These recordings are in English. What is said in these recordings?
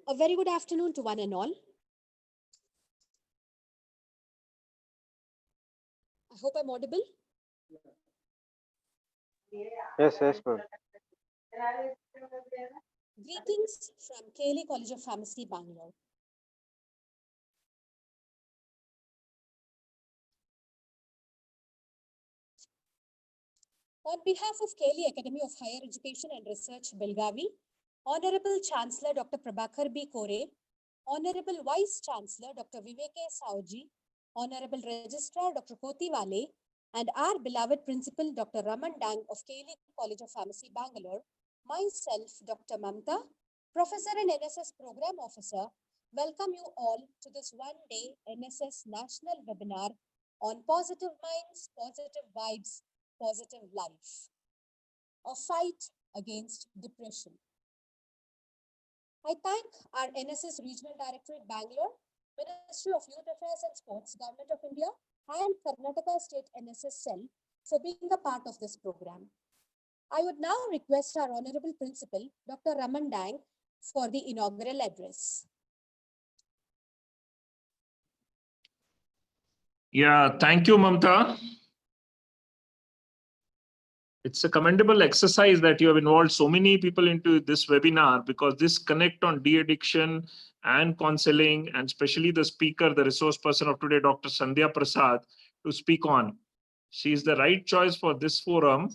A very good afternoon to one and all. I hope I'm audible. Yes, ma'am. Greetings from KLE College of Pharmacy, Bangalore. On behalf of KLE Academy of Higher Education and Research, Belgavi, Honorable Chancellor Dr. Prabhakar B. Kore, Honorable Vice Chancellor Dr. Viveke Saoji, Honorable Registrar Dr. Koti Wale, and our beloved Principal Dr. Raman Dang of KLE College of Pharmacy, Bangalore, myself, Dr. Mamta, Professor and NSS Program Officer, welcome you all to this one-day NSS National Webinar on Positive Minds, Positive Vibes, Positive Life, a fight against depression. I thank our NSS Regional Directorate Bangalore, Ministry of Youth Affairs and Sports, Government of India, and Karnataka State NSS Cell for being a part of this program. I would now request our Honorable Principal, Dr. Raman Dang, for the inaugural address. Yeah, thank you, Mamta. It's a commendable exercise that you have involved so many people into this webinar, because this connect on de-addiction and counseling, and especially the speaker, the resource person of today, Dr. Sandhya Prasad, to speak on. She is the right choice for this forum,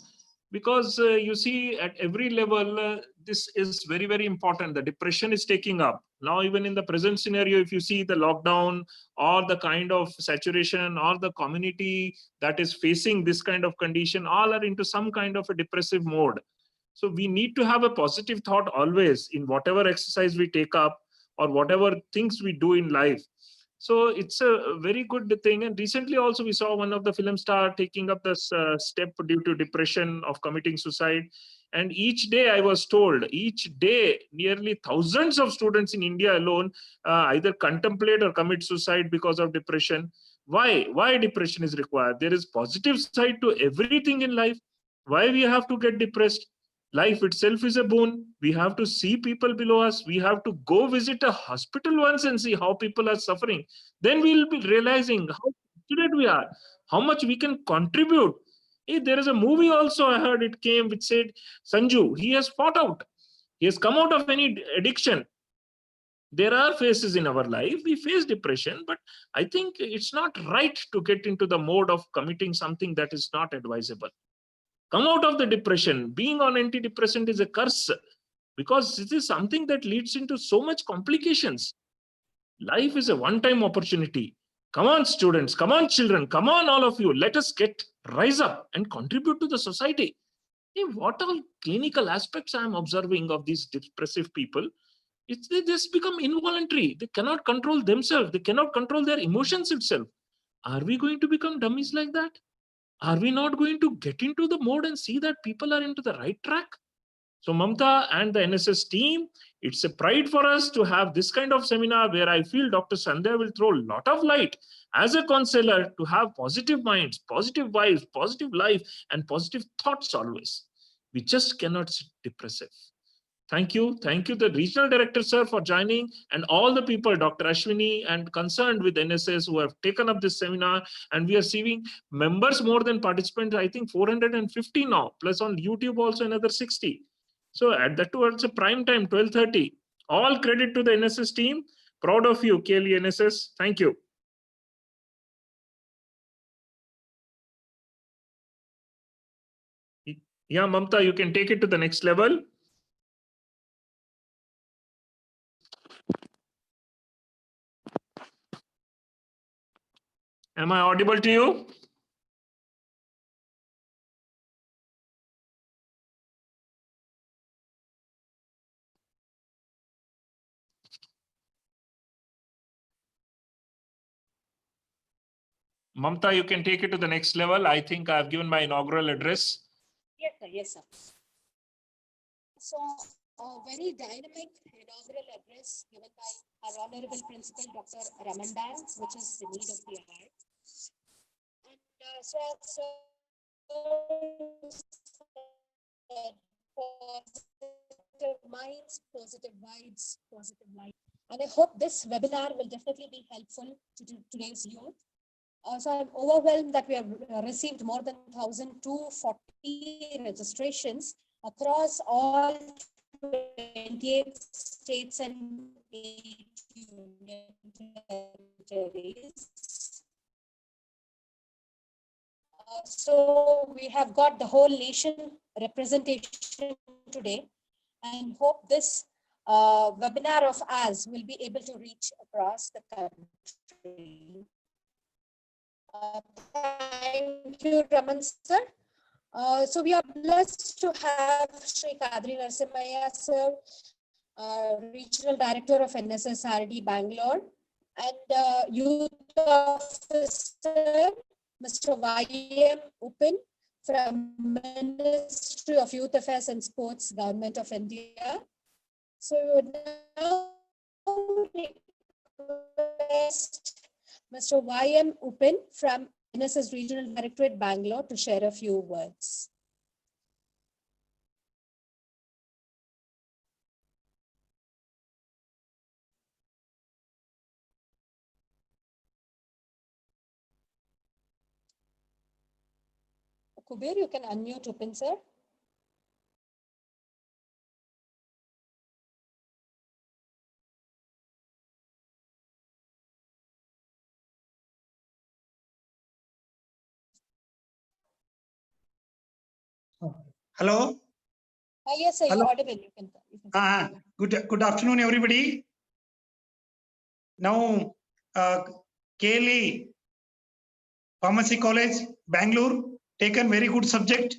because you see at every level, this is very, very important. The depression is taking up. Now, even in the present scenario, if you see the lockdown or the kind of saturation or the community that is facing this kind of condition, all are into some kind of a depressive mode. So we need to have a positive thought always in whatever exercise we take up or whatever things we do in life. So it's a very good thing. And recently also we saw one of the film star taking up this step due to depression of committing suicide. And each day I was told, each day nearly thousands of students in India alone either contemplate or commit suicide because of depression. Why depression is required? There is positive side to everything in life. Why we have to get depressed? Life itself is a boon. We have to see people below us. We have to go visit a hospital once and see how people are suffering. Then we'll be realizing how fortunate we are, how much we can contribute. Hey, there is a movie also I heard it came which said Sanju, he has fought out. He has come out of any addiction. There are phases in our life we face depression, but I think it's not right to get into the mode of committing something that is not advisable. Come out of the depression. Being on antidepressant is a curse, because it is something that leads into so much complications. Life is a one-time opportunity. Come on, students. Come on, children. Come on, all of you. Let us rise up and contribute to the society. Hey, what all clinical aspects I am observing of these depressive people? They just become involuntary. They cannot control themselves. They cannot control their emotions itself. Are we going to become dummies like that? Are we not going to get into the mode and see that people are into the right track? So Mamta and the NSS team, it's a pride for us to have this kind of seminar where I feel Dr. Sandhya will throw a lot of light as a counselor to have positive minds, positive vibes, positive life, and positive thoughts always. We just cannot sit depressive. Thank you. Thank you, the regional director, sir, for joining, and all the people, Dr. Ashwini, and concerned with NSS who have taken up this seminar. And we are seeing members more than participants, I think 450 now, plus on YouTube also another 60. So at that towards a prime time, 12:30. All credit to the NSS team. Proud of you, KLE NSS. Thank you. Yeah, Mamta, you can take it to the next level. Am I audible to you? Mamta, you can take it to the next level. I think I've given my inaugural address. Yes, sir. Yes, sir. So, a very dynamic inaugural address given by our Honorable Principal Dr. Raman Dang, which is the need of the hour. And so, positive minds, positive minds, positive vibes, positive life. And I hope this webinar will definitely be helpful to today's youth. So I'm overwhelmed that we have received more than 1,240 registrations across all 28 states and 8 union territories. So we have got the whole nation representation today, and hope this webinar of ours will be able to reach across the country. Thank you, Raman sir. So we are blessed to have Sri Kadri Narasimhaya sir, Regional Director of NSSRD Bangalore, and Youth Officer Mr. Y.M. Upin from Ministry of Youth Affairs and Sports, Government of India. So now request Mr. Y.M. Upin from NSS Regional Directorate, Bangalore, to share a few words. Kuber, you can unmute Upin, sir. Hello. Yes, sir, Hello. you're audible. You can. Good afternoon, everybody. Now, KLE Pharmacy College, Bangalore, taken very good subject.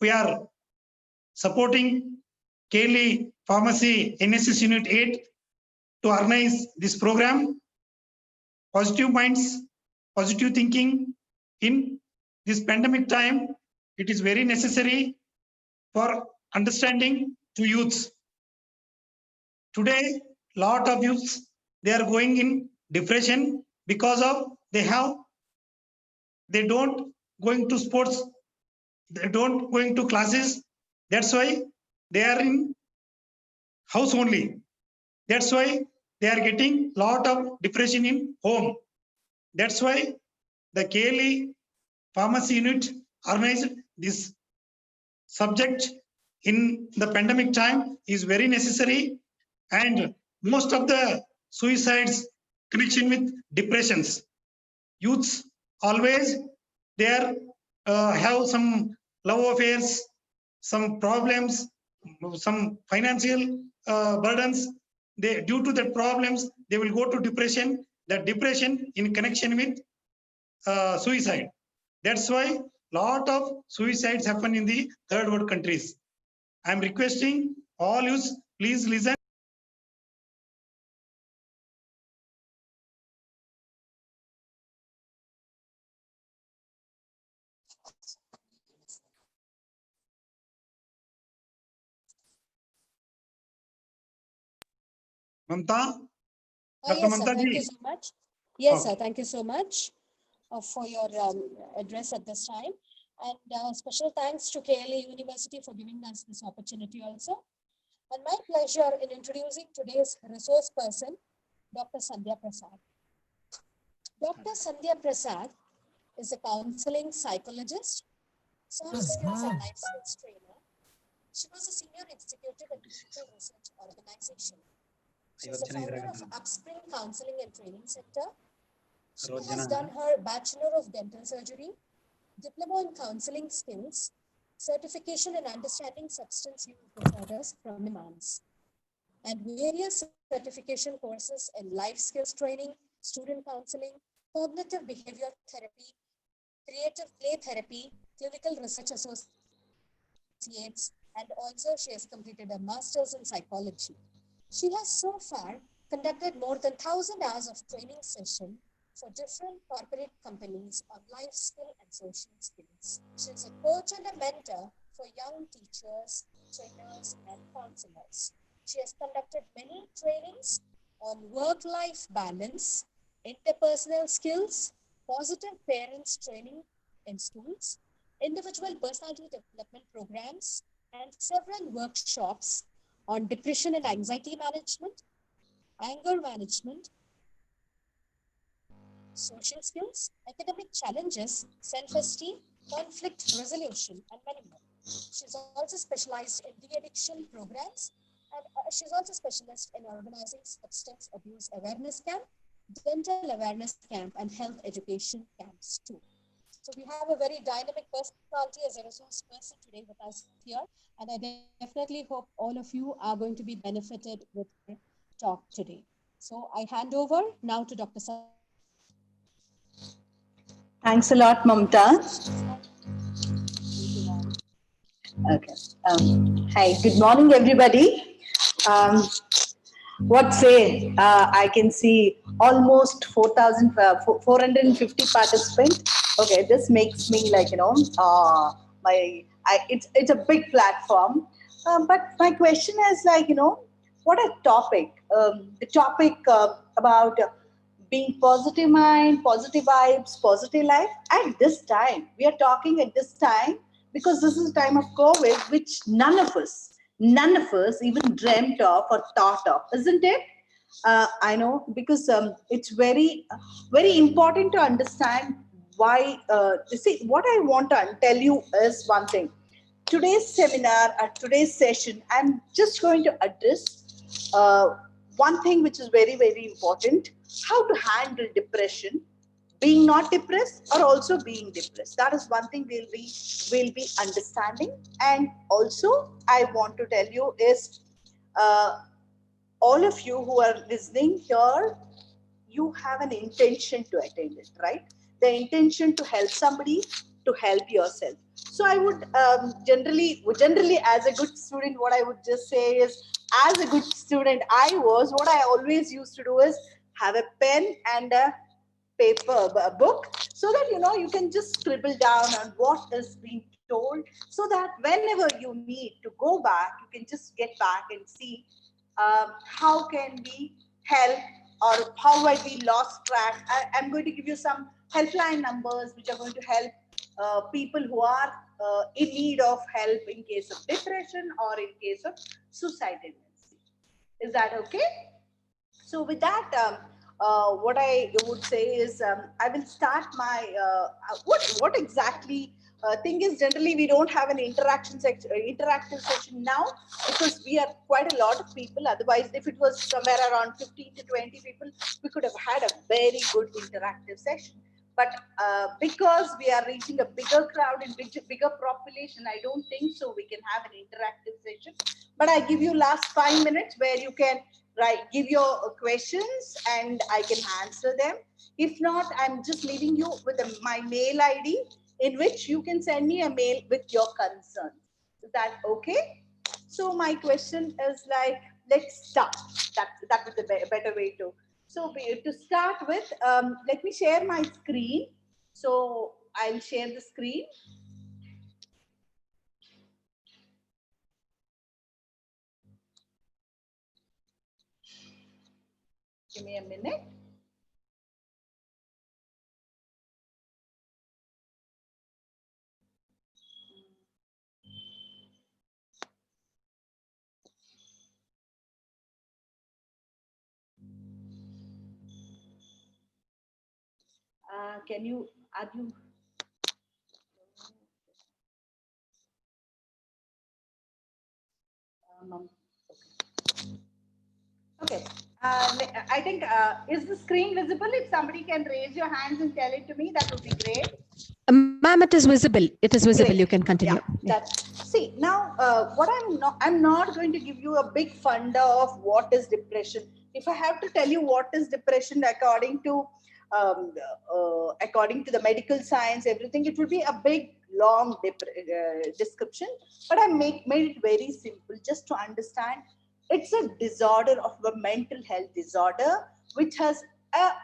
We are supporting KLE Pharmacy NSS Unit 8 to organize this program. Positive minds, positive thinking in this pandemic time, it is very necessary for understanding to youths. Today, lot of youths, they are going in depression because of they don't going to sports, they don't going to classes. That's why they are in house only. That's why they are getting lot of depression in home. That's why the KLE Pharmacy Unit organized this subject in the pandemic time is very necessary, and most of the suicides connection with depressions. Youths always there have some love affairs, some problems, some financial burdens. They due to that problems they will go to depression. The depression in connection with suicide. That's why lot of suicides happen in the third world countries. I am requesting all youths, please listen. Mamta? Dr. Yes, sir. Mamta Thank ji. you so much. Yes, Okay. sir. Thank you so much for your address at this time. And special thanks to KLA University for giving us this opportunity also. And my pleasure in introducing today's resource person, Dr. Sandhya Prasad. Dr. Sandhya Prasad is a counseling psychologist, soft skills and life skills trainer. She was a senior executive at Digital Research Organization. She is the founder of Upspring Counseling and Training Center. She has done her Bachelor of Dental Surgery, Diploma in Counseling Skills, Certification in Understanding Substance Use Disorders from MIMANS, and various certification courses in life skills training, student counseling, cognitive behavior therapy, creative play therapy, clinical research associates, and also she has completed a master's in psychology. She has so far conducted more than 1,000 hours of training session for different corporate companies on life skill and social skills. She is a coach and a mentor for young teachers, trainers, and counselors. She has conducted many trainings on work-life balance, interpersonal skills, positive parents training in schools, individual personality development programs, and several workshops on depression and anxiety management, anger management, social skills, academic challenges, self-esteem, conflict resolution, and many more. She's also specialized in de-addiction programs, and she's also specialist in organizing substance abuse awareness camp, dental awareness camp, and health education camps too. So we have a very dynamic personality as a resource person today with us here, and I definitely hope all of you are going to be benefited with her talk today. So I hand over now to Dr. Thanks a lot, Mamta. Thank you, ma'am. Okay. Hi, good morning, everybody. Um, what say? I can see almost 450 participants. Okay, this makes me like, it's a big platform. But my question is like, what a topic. The topic about being positive mind, positive vibes, positive life. At this time, we are talking at this time because this is a time of COVID, which none of us even dreamt of or thought of, isn't it? I know because it's very important to understand why. See, what I want to tell you is one thing. Today's seminar, today's session, I'm just going to address one thing which is very important: how to handle depression, being not depressed or also being depressed. That is one thing we'll be understanding. And also I want to tell you is uh, all of you who are listening here, you have an intention to attend it, right? The intention to help somebody, to help yourself. So I would generally, as a good student, what I would just say is, as a good student, what I always used to do is have a pen and a paper, a book, so that you can just scribble down on what is being told, so that whenever you need to go back, you can just get back and see how can we help, or how might we lost track. I'm going to give you some helpline numbers which are going to help people who are in need of help in case of depression or in case of suicide tendency. Is that okay? So with that, what I would say is, I will start my what exactly. Thing is, generally we don't have an interactive session now because we are quite a lot of people. Otherwise, if it was somewhere around 15 to 20 people, we could have had a very good interactive session. But because we are reaching a bigger crowd and bigger population, I don't think so we can have an interactive session. But I give you last 5 minutes where you can give your questions and I can answer them. If not, I'm just leaving you with my mail ID, in which you can send me a mail with your concerns. Is that okay? So my question is like, let's start. That would be the better way to. So to start with, let me share my screen. So I'll share the screen. Give me a minute. Are you? Okay. I think, is the screen visible? If somebody can raise your hands and tell it to me, that would be great. Ma'am, it is visible. It is visible. Great. You can continue. Yeah, see, now what I'm not going to give you a big funda of what is depression. If I have to tell you what is depression according to the medical science, everything, it would be a big long description. But I made it very simple just to understand. It's a disorder of a mental health disorder which has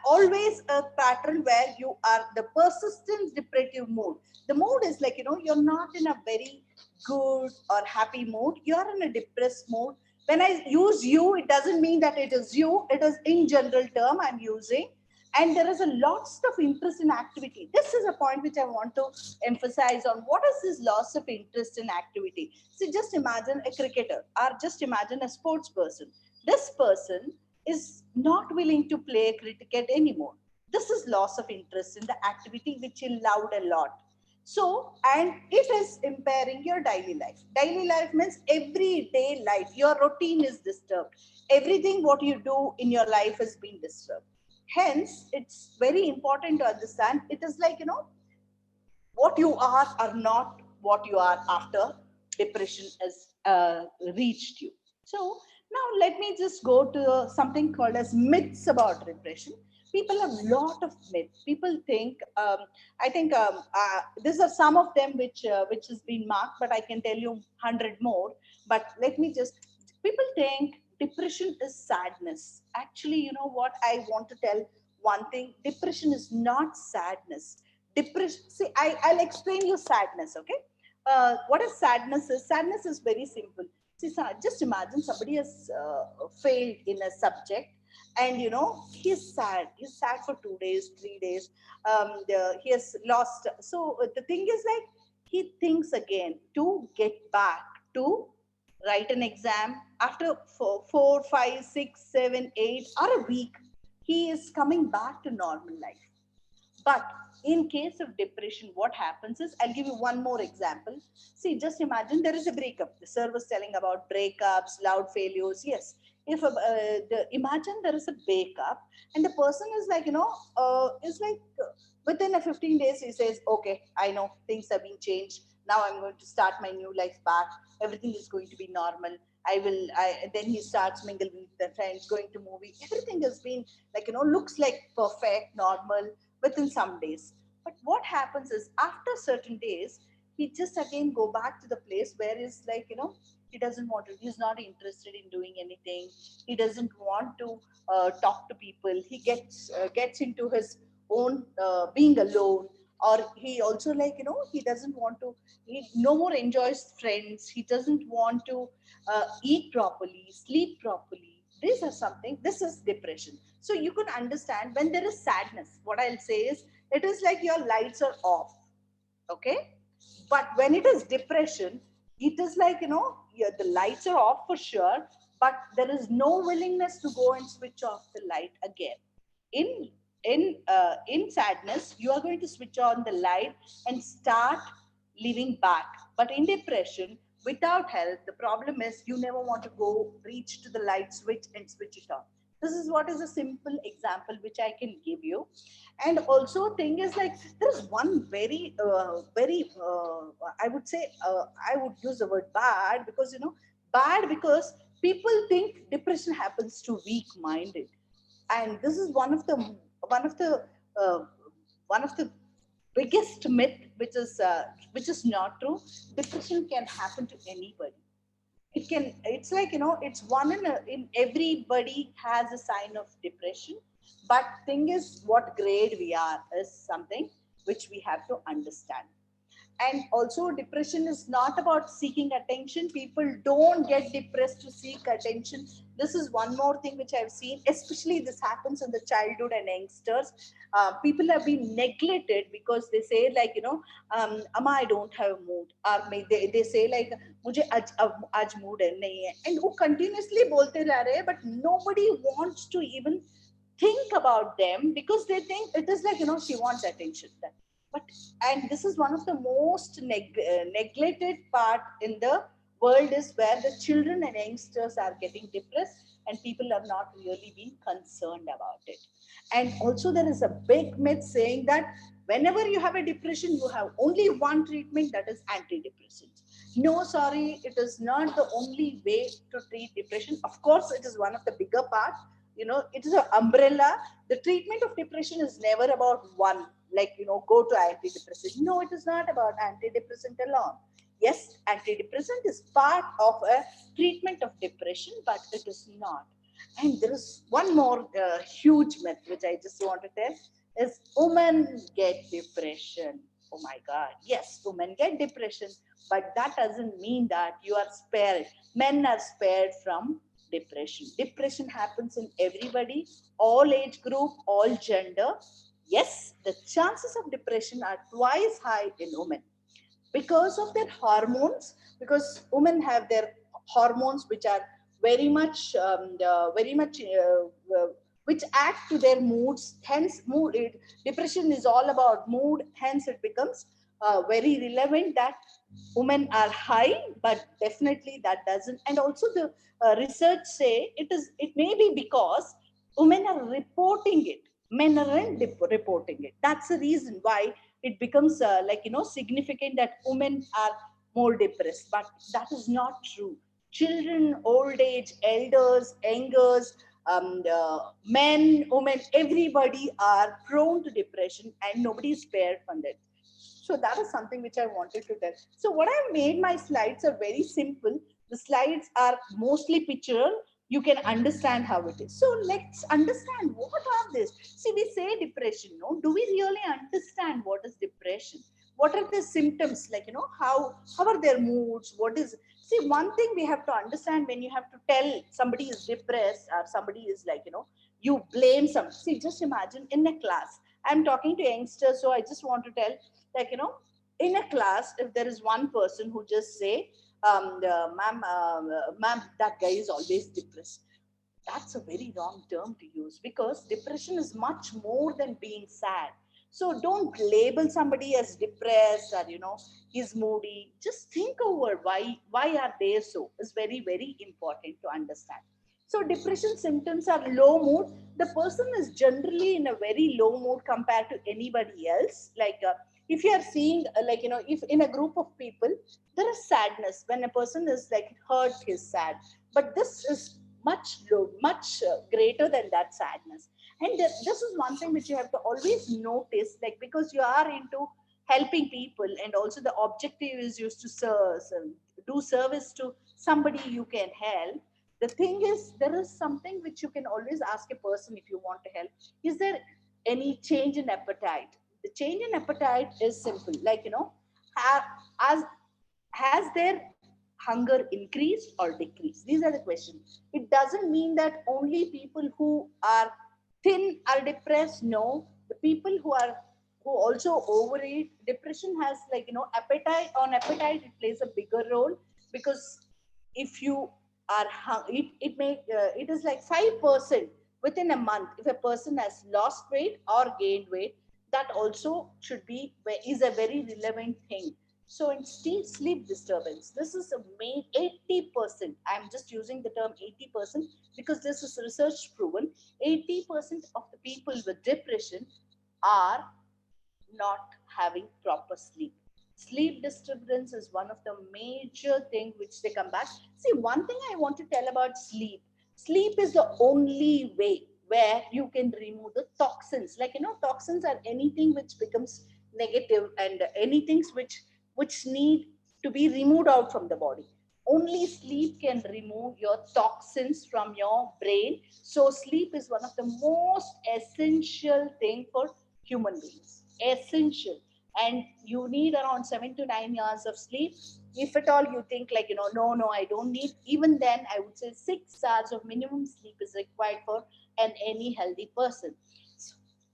always a pattern where you are the persistent depressive mood. The mood is like, you're not in a very good or happy mood. You're in a depressed mood. When I use you, it doesn't mean that it is you. It is in general term I'm using. and there is a lots of interest in activity. This is a point which I want to emphasize on. What is this loss of interest in activity? See, just imagine a cricketer, or just imagine a sports person. This person is not willing to play cricket anymore. This is loss of interest in the activity which he loved a lot. So, and it is impairing your daily life. Daily life means everyday life. Your routine is disturbed. Everything what you do in your life has been disturbed. Hence, it's very important to understand. It is like, what you are not what you are after depression has reached you. So now let me just go to something called as myths about depression. People have a lot of myths. People think, I think these are some of them which has been marked, but I can tell you 100 more. But let me just, people think depression is sadness. Actually, you know what, I want to tell one thing: depression is not sadness. Depression, see, I'll explain you sadness, okay? What is sadness is? Sadness is very simple. See, just imagine somebody has failed in a subject, and he's sad for 2 days, 3 days. He has lost. So the thing is, like, he thinks again to get back to write an exam after 4, 5, 6, 7, 8 or a week. He is coming back to normal life. But in case of depression, what happens is, I'll give you one more example. See, just imagine there is a breakup. The sir was telling about breakups, loud failures. Yes. If imagine there is a breakup, and the person is like, is like within a 15 days, he says, okay, I know things have been changed. Now I'm going to start my new life back. Everything is going to be normal. Then he starts mingling with the friends, going to movie. Everything has been like, looks like perfect, normal within some days. But what happens is, after certain days, he just again go back to the place where he's like, he doesn't want to, he's not interested in doing anything. He doesn't want to talk to people. He gets into his own being alone. Or he also, like, he doesn't want to, he no more enjoys friends. He doesn't want to eat properly, sleep properly. These are something, this is depression. So you could understand, when there is sadness, what I'll say is, it is like your lights are off. Okay. But when it is depression, it is like, yeah, the lights are off for sure, but there is no willingness to go and switch off the light again. In in in sadness, you are going to switch on the light and start living back. But in depression, without help, the problem is, you never want to go reach to the light switch and switch it on. This is what is a simple example which I can give you. And also, thing is, like, there's one very I would say, I would use the word bad, because bad, because people think depression happens to weak minded. And this is one of the uh, one of the biggest myth, which is not true. Depression can happen to anybody. It's like, it's one in everybody has a sign of depression. But thing is, what grade we are is something which we have to understand. And also, depression is not about seeking attention. People don't get depressed to seek attention. This is one more thing which I've seen, especially this happens in the childhood and youngsters. People have been neglected because they say, like, amma, I don't have mood. Or they say, like, mujhe aj mood hai, nahi hai. And who continuously bolte ra rahe hai, but nobody wants to even think about them, because they think it is like, she wants attention. But and this is one of the most neglected part in the world, is where the children and youngsters are getting depressed, and people are not really being concerned about it. And also, there is a big myth saying that whenever you have a depression, you have only one treatment, that is antidepressants. No, sorry, it is not the only way to treat depression. Of course, it is one of the bigger part. It is an umbrella. The treatment of depression is never about one, like, go to antidepressant. No, it is not about antidepressant alone. Yes, antidepressant is part of a treatment of depression, but it is not. And there is one more huge myth which I just want to tell, is women get depression. Oh my God. Yes, women get depression, but that doesn't mean that you are spared. Men are spared from depression. Depression happens in everybody, all age group, all gender. Yes, the chances of depression are twice high in women because of their hormones, because women have their hormones which are very much which act to their moods. Hence depression is all about mood. Hence it becomes very relevant that women are high, but definitely that doesn't. And also the research say it may be because women are reporting it, men aren't reporting it. That's the reason why it becomes significant that women are more depressed. But that is not true. Children, old age, elders, youngers, men, women, everybody are prone to depression, and nobody is spared from that. So that is something which I wanted to tell. So what I made, my slides are very simple. The slides are mostly pictorial. You can understand how it is. So let's understand what are this. See, we say depression. No, do we really understand what is depression? What are the symptoms? Like, how are their moods? What is? See, one thing we have to understand when you have to tell somebody is depressed or somebody is you blame some. See, just imagine in a class. I'm talking to youngsters, so I just want to tell, in a class, if there is one person who just say, ma'am, that guy is always depressed. That's a very wrong term to use, because depression is much more than being sad. So don't label somebody as depressed or he's moody. Just think over why are they so. Is very, very important to understand. So depression symptoms are low mood. The person is generally in a very low mood compared to anybody else. If you are seeing if in a group of people there is sadness, when a person is like hurt, he's sad, but this is much low, much greater than that sadness. And this is one thing which you have to always notice, because you are into helping people, and also the objective is used to serve, do service to somebody you can help. The thing is, there is something which you can always ask a person if you want to help. Is there any change in appetite? The change in appetite is simple, ha- as has their hunger increased or decreased? These are the questions. It doesn't mean that only people who are thin are depressed. No, the people who also overeat, depression has appetite. On appetite, it plays a bigger role, because if you are it is like 5% within a month. If a person has lost weight or gained weight, that also should be is a very relevant thing. So in sleep disturbance, this is a main 80%. I'm just using the term 80% because this is research proven. 80% of the people with depression are not having proper sleep. Sleep disturbance is one of the major thing which they come back. See, one thing I want to tell about sleep. Sleep is the only way where you can remove the toxins. Toxins are anything which becomes negative, and anything which need to be removed out from the body. Only sleep can remove your toxins from your brain. So sleep is one of the most essential thing for human beings. Essential. And you need around 7 to 9 hours of sleep. If at all you think no, I don't need, even then I would say 6 hours of minimum sleep is required for any healthy person.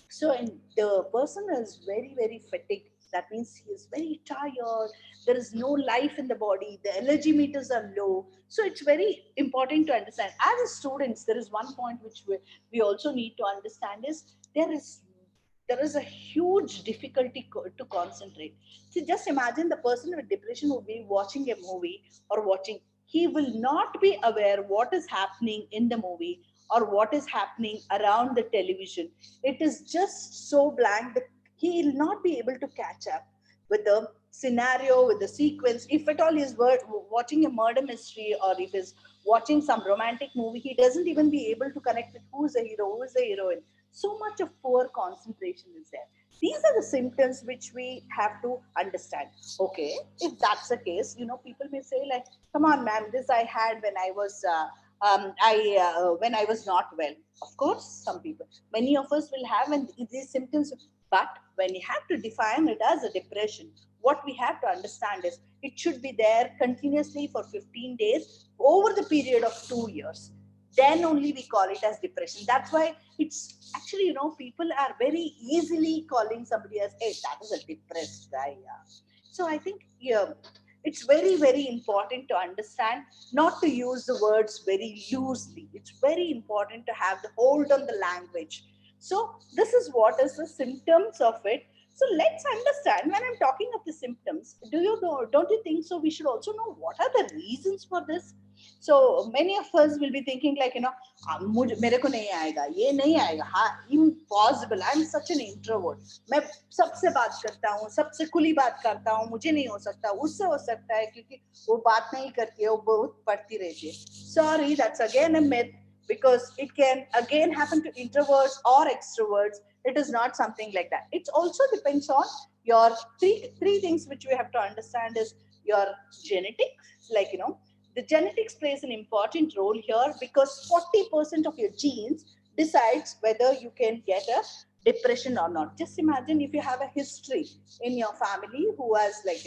So and the person is very, very fatigued. That means he is very tired. There is no life in the body. The energy meters are low. So it's very important to understand. As a students, there is one point which we also need to understand is there is a huge difficulty to concentrate. See, just imagine the person with depression will be watching a movie or watching. He will not be aware what is happening in the movie or what is happening around the television. It is just so blank that he will not be able to catch up with the scenario, with the sequence. If at all he's watching a murder mystery, or if he's watching some romantic movie, he doesn't even be able to connect with who's the hero, who's the heroine. So much of poor concentration is there. These are the symptoms which we have to understand. Okay, if that's the case, people may say like, come on ma'am, this I had when I was when I was not well. Of course, some people, many of us will have and these symptoms. But when you have to define it as a depression, what we have to understand is it should be there continuously for 15 days over the period of 2 years. then only we call it as depression. That's why it's actually, people are very easily calling somebody as, hey, that is a depressed guy. Yeah. So I think, yeah, it's very, very important to understand, not to use the words very loosely. It's very important to have the hold on the language. So this is what is the symptoms of it. So let's understand, when I'm talking of the symptoms, do you know, don't you think so? We should also know what are the reasons for this. So many of us will be thinking like, मेरे को नहीं आएगा, ये नहीं आएगा, हाँ, impossible. I'm such an introvert. मैं सबसे बात करता हूँ, सबसे खुली बात करता हूँ, मुझे नहीं हो सकता, उससे हो सकता है क्योंकि वो बात नहीं करती है, वो बहुत पढ़ती रहती है. Sorry, that's again a myth, because it can again happen to introverts or extroverts. It is not something like that. It also depends on your three things which we have to understand is your genetics, like, the genetics plays an important role here, because 40% of your genes decides whether you can get a depression or not. Just imagine if you have a history in your family who has, like,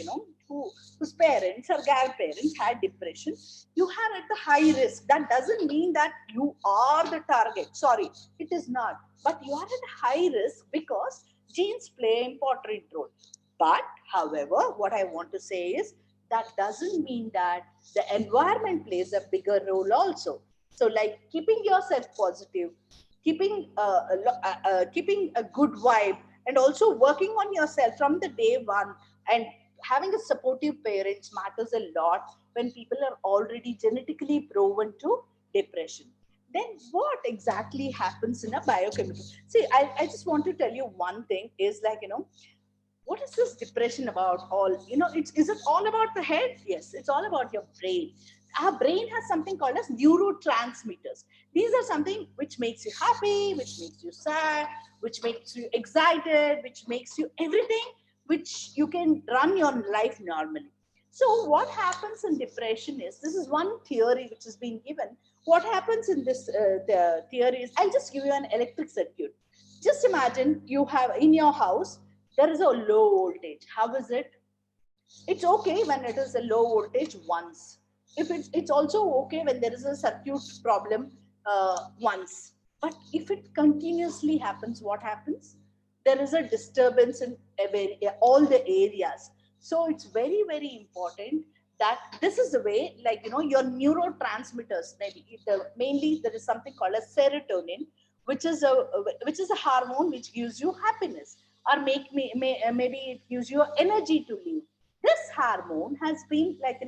whose parents or grandparents had depression, you are at the high risk. That doesn't mean that you are the target. Sorry, it is not. But you are at high risk because genes play an important role. But however, what I want to say is that doesn't mean that the environment plays a bigger role also. So, like keeping yourself positive, keeping a good vibe, and also working on yourself from the day one, and having a supportive parents matters a lot when people are already genetically proven to depression. Then what exactly happens in a biochemical? See, I just want to tell you one thing is, like, what is this depression about all? Is it all about the head? Yes, it's all about your brain. Our brain has something called as neurotransmitters. These are something which makes you happy, which makes you sad, which makes you excited, which makes you everything, which you can run your life normally. So what happens in depression is, this is one theory which has been given. What happens in this the theory is, I'll just give you an electric circuit. Just imagine you have in your house, there is a low voltage. How is it? It's okay when it is a low voltage once. If it's also okay when there is a circuit problem once. But if it continuously happens, what happens? There is a disturbance in all the areas. So it's very, very important that this is the way, like, your neurotransmitters, mainly there is something called a serotonin, which is a hormone which gives you happiness, or maybe it gives you energy to live. This hormone has been, like,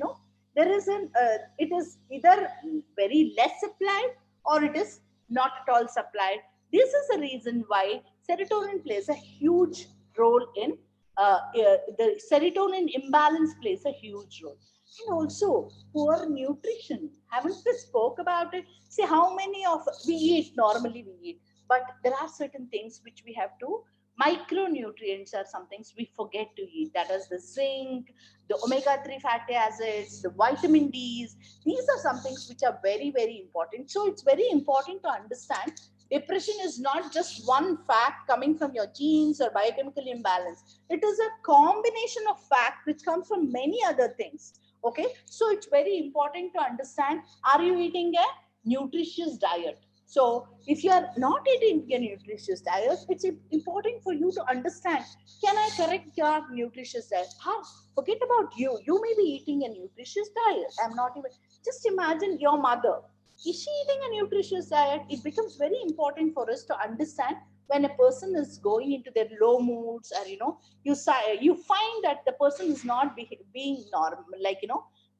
there is it is either very less supplied, or it is not at all supplied. This is the reason why serotonin plays a huge role in the serotonin imbalance plays a huge role. And also poor nutrition, haven't we spoke about it? See, how many of we eat normally, we eat, but there are certain things which we have to, micronutrients are some things we forget to eat. That is the zinc, the omega-3 fatty acids, the vitamin D's. These are some things which are very, very important. So it's very important to understand depression is not just one fact coming from your genes or biochemical imbalance. It is a combination of fact which comes from many other things. Okay, so it's very important to understand, are you eating a nutritious diet? So if you are not eating a nutritious diet, it's important for you to understand, can I correct your nutritious diet? How? Forget about you. You may be eating a nutritious diet. I'm not even, just imagine your mother. Is she eating a nutritious diet? It becomes very important for us to understand when a person is going into their low moods, or, you find that the person is not being normal, like,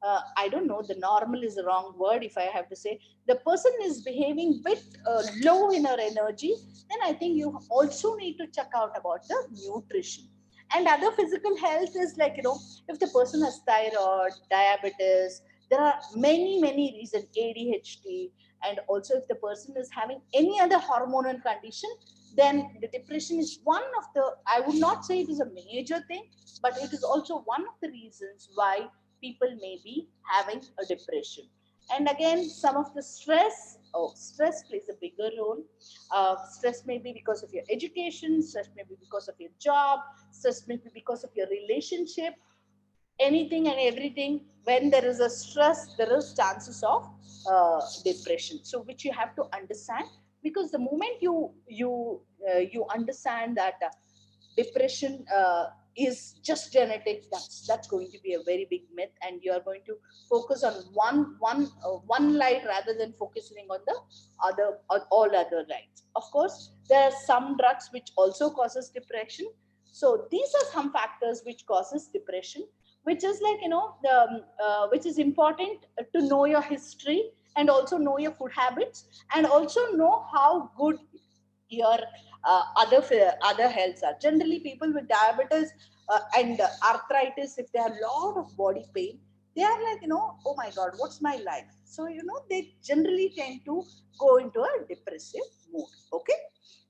I don't know, the normal is the wrong word if I have to say. The person is behaving bit low in her energy, then I think you also need to check out about the nutrition. And other physical health is, like, if the person has thyroid, diabetes, there are many, many reasons, ADHD, and also if the person is having any other hormonal condition, then the depression is one of the, I would not say it is a major thing, but it is also one of the reasons why people may be having a depression. And again, some of the stress plays a bigger role. Stress may be because of your education, stress may be because of your job, stress may be because of your relationship. anything and everything. When there is a stress, there is chances of depression. So which you have to understand, because the moment you understand that depression is just genetics, that's going to be a very big myth, and you are going to focus on one light rather than focusing on the other, on all other lights. Of course, there are some drugs which also causes depression. So these are some factors which causes depression, which is like, which is important to know your history, and also know your food habits, and also know how good your other healths are. Generally, people with diabetes and arthritis, if they have a lot of body pain, they are like, oh my god, what's my life? So they generally tend to go into a depressive mood. Okay,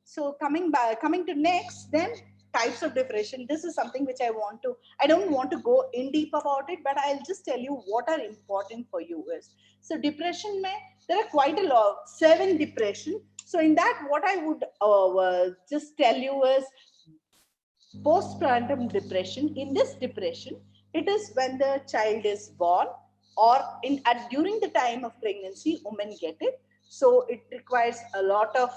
so coming to next, then types of depression. This is something which I don't want to go in deep about it, but I'll just tell you what are important for you is. So depression may, there are quite a lot, 7 depression. So in that, what I would just tell you is postpartum depression. In this depression, it is when the child is born, or during the time of pregnancy, women get it. So it requires a lot of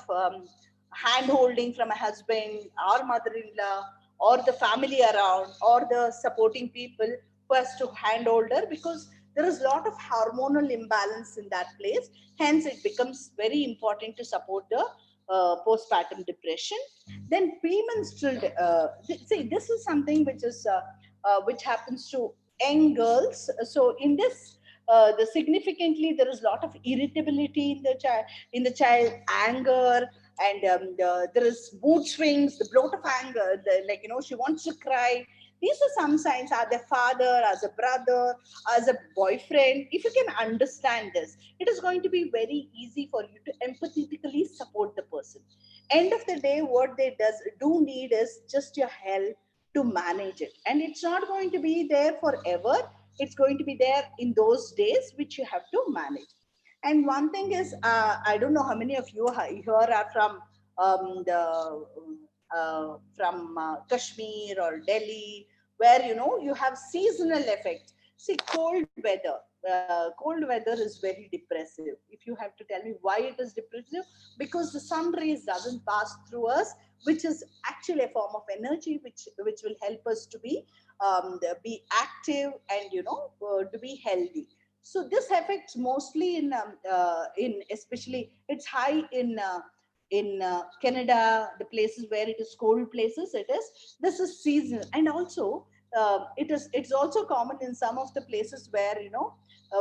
hand holding from a husband or mother-in-law, or the family around, or the supporting people who has to hand hold her, because there is a lot of hormonal imbalance in that place. Hence it becomes very important to support the postpartum depression. Then premenstrual, see, this is something which happens to young girls. So in this, the significantly, there is a lot of irritability in the child, anger, and there is mood swings, the bloat of anger, like, she wants to cry. These are some signs. As a father, as a brother, as a boyfriend, if you can understand this, it is going to be very easy for you to empathetically support the person. End of the day, what they do need is just your help to manage it, and it's not going to be there forever. It's going to be there in those days which you have to manage. And one thing is, I don't know how many of you here are from Kashmir or Delhi, where you have seasonal effects. See, cold weather is very depressive. If you have to tell me why it is depressive, because the sun rays doesn't pass through us, which is actually a form of energy which will help us to be active, and to be healthy. So this affects mostly in especially it's high in Canada, the places where it is cold places. This is seasonal. And also it's also common in some of the places where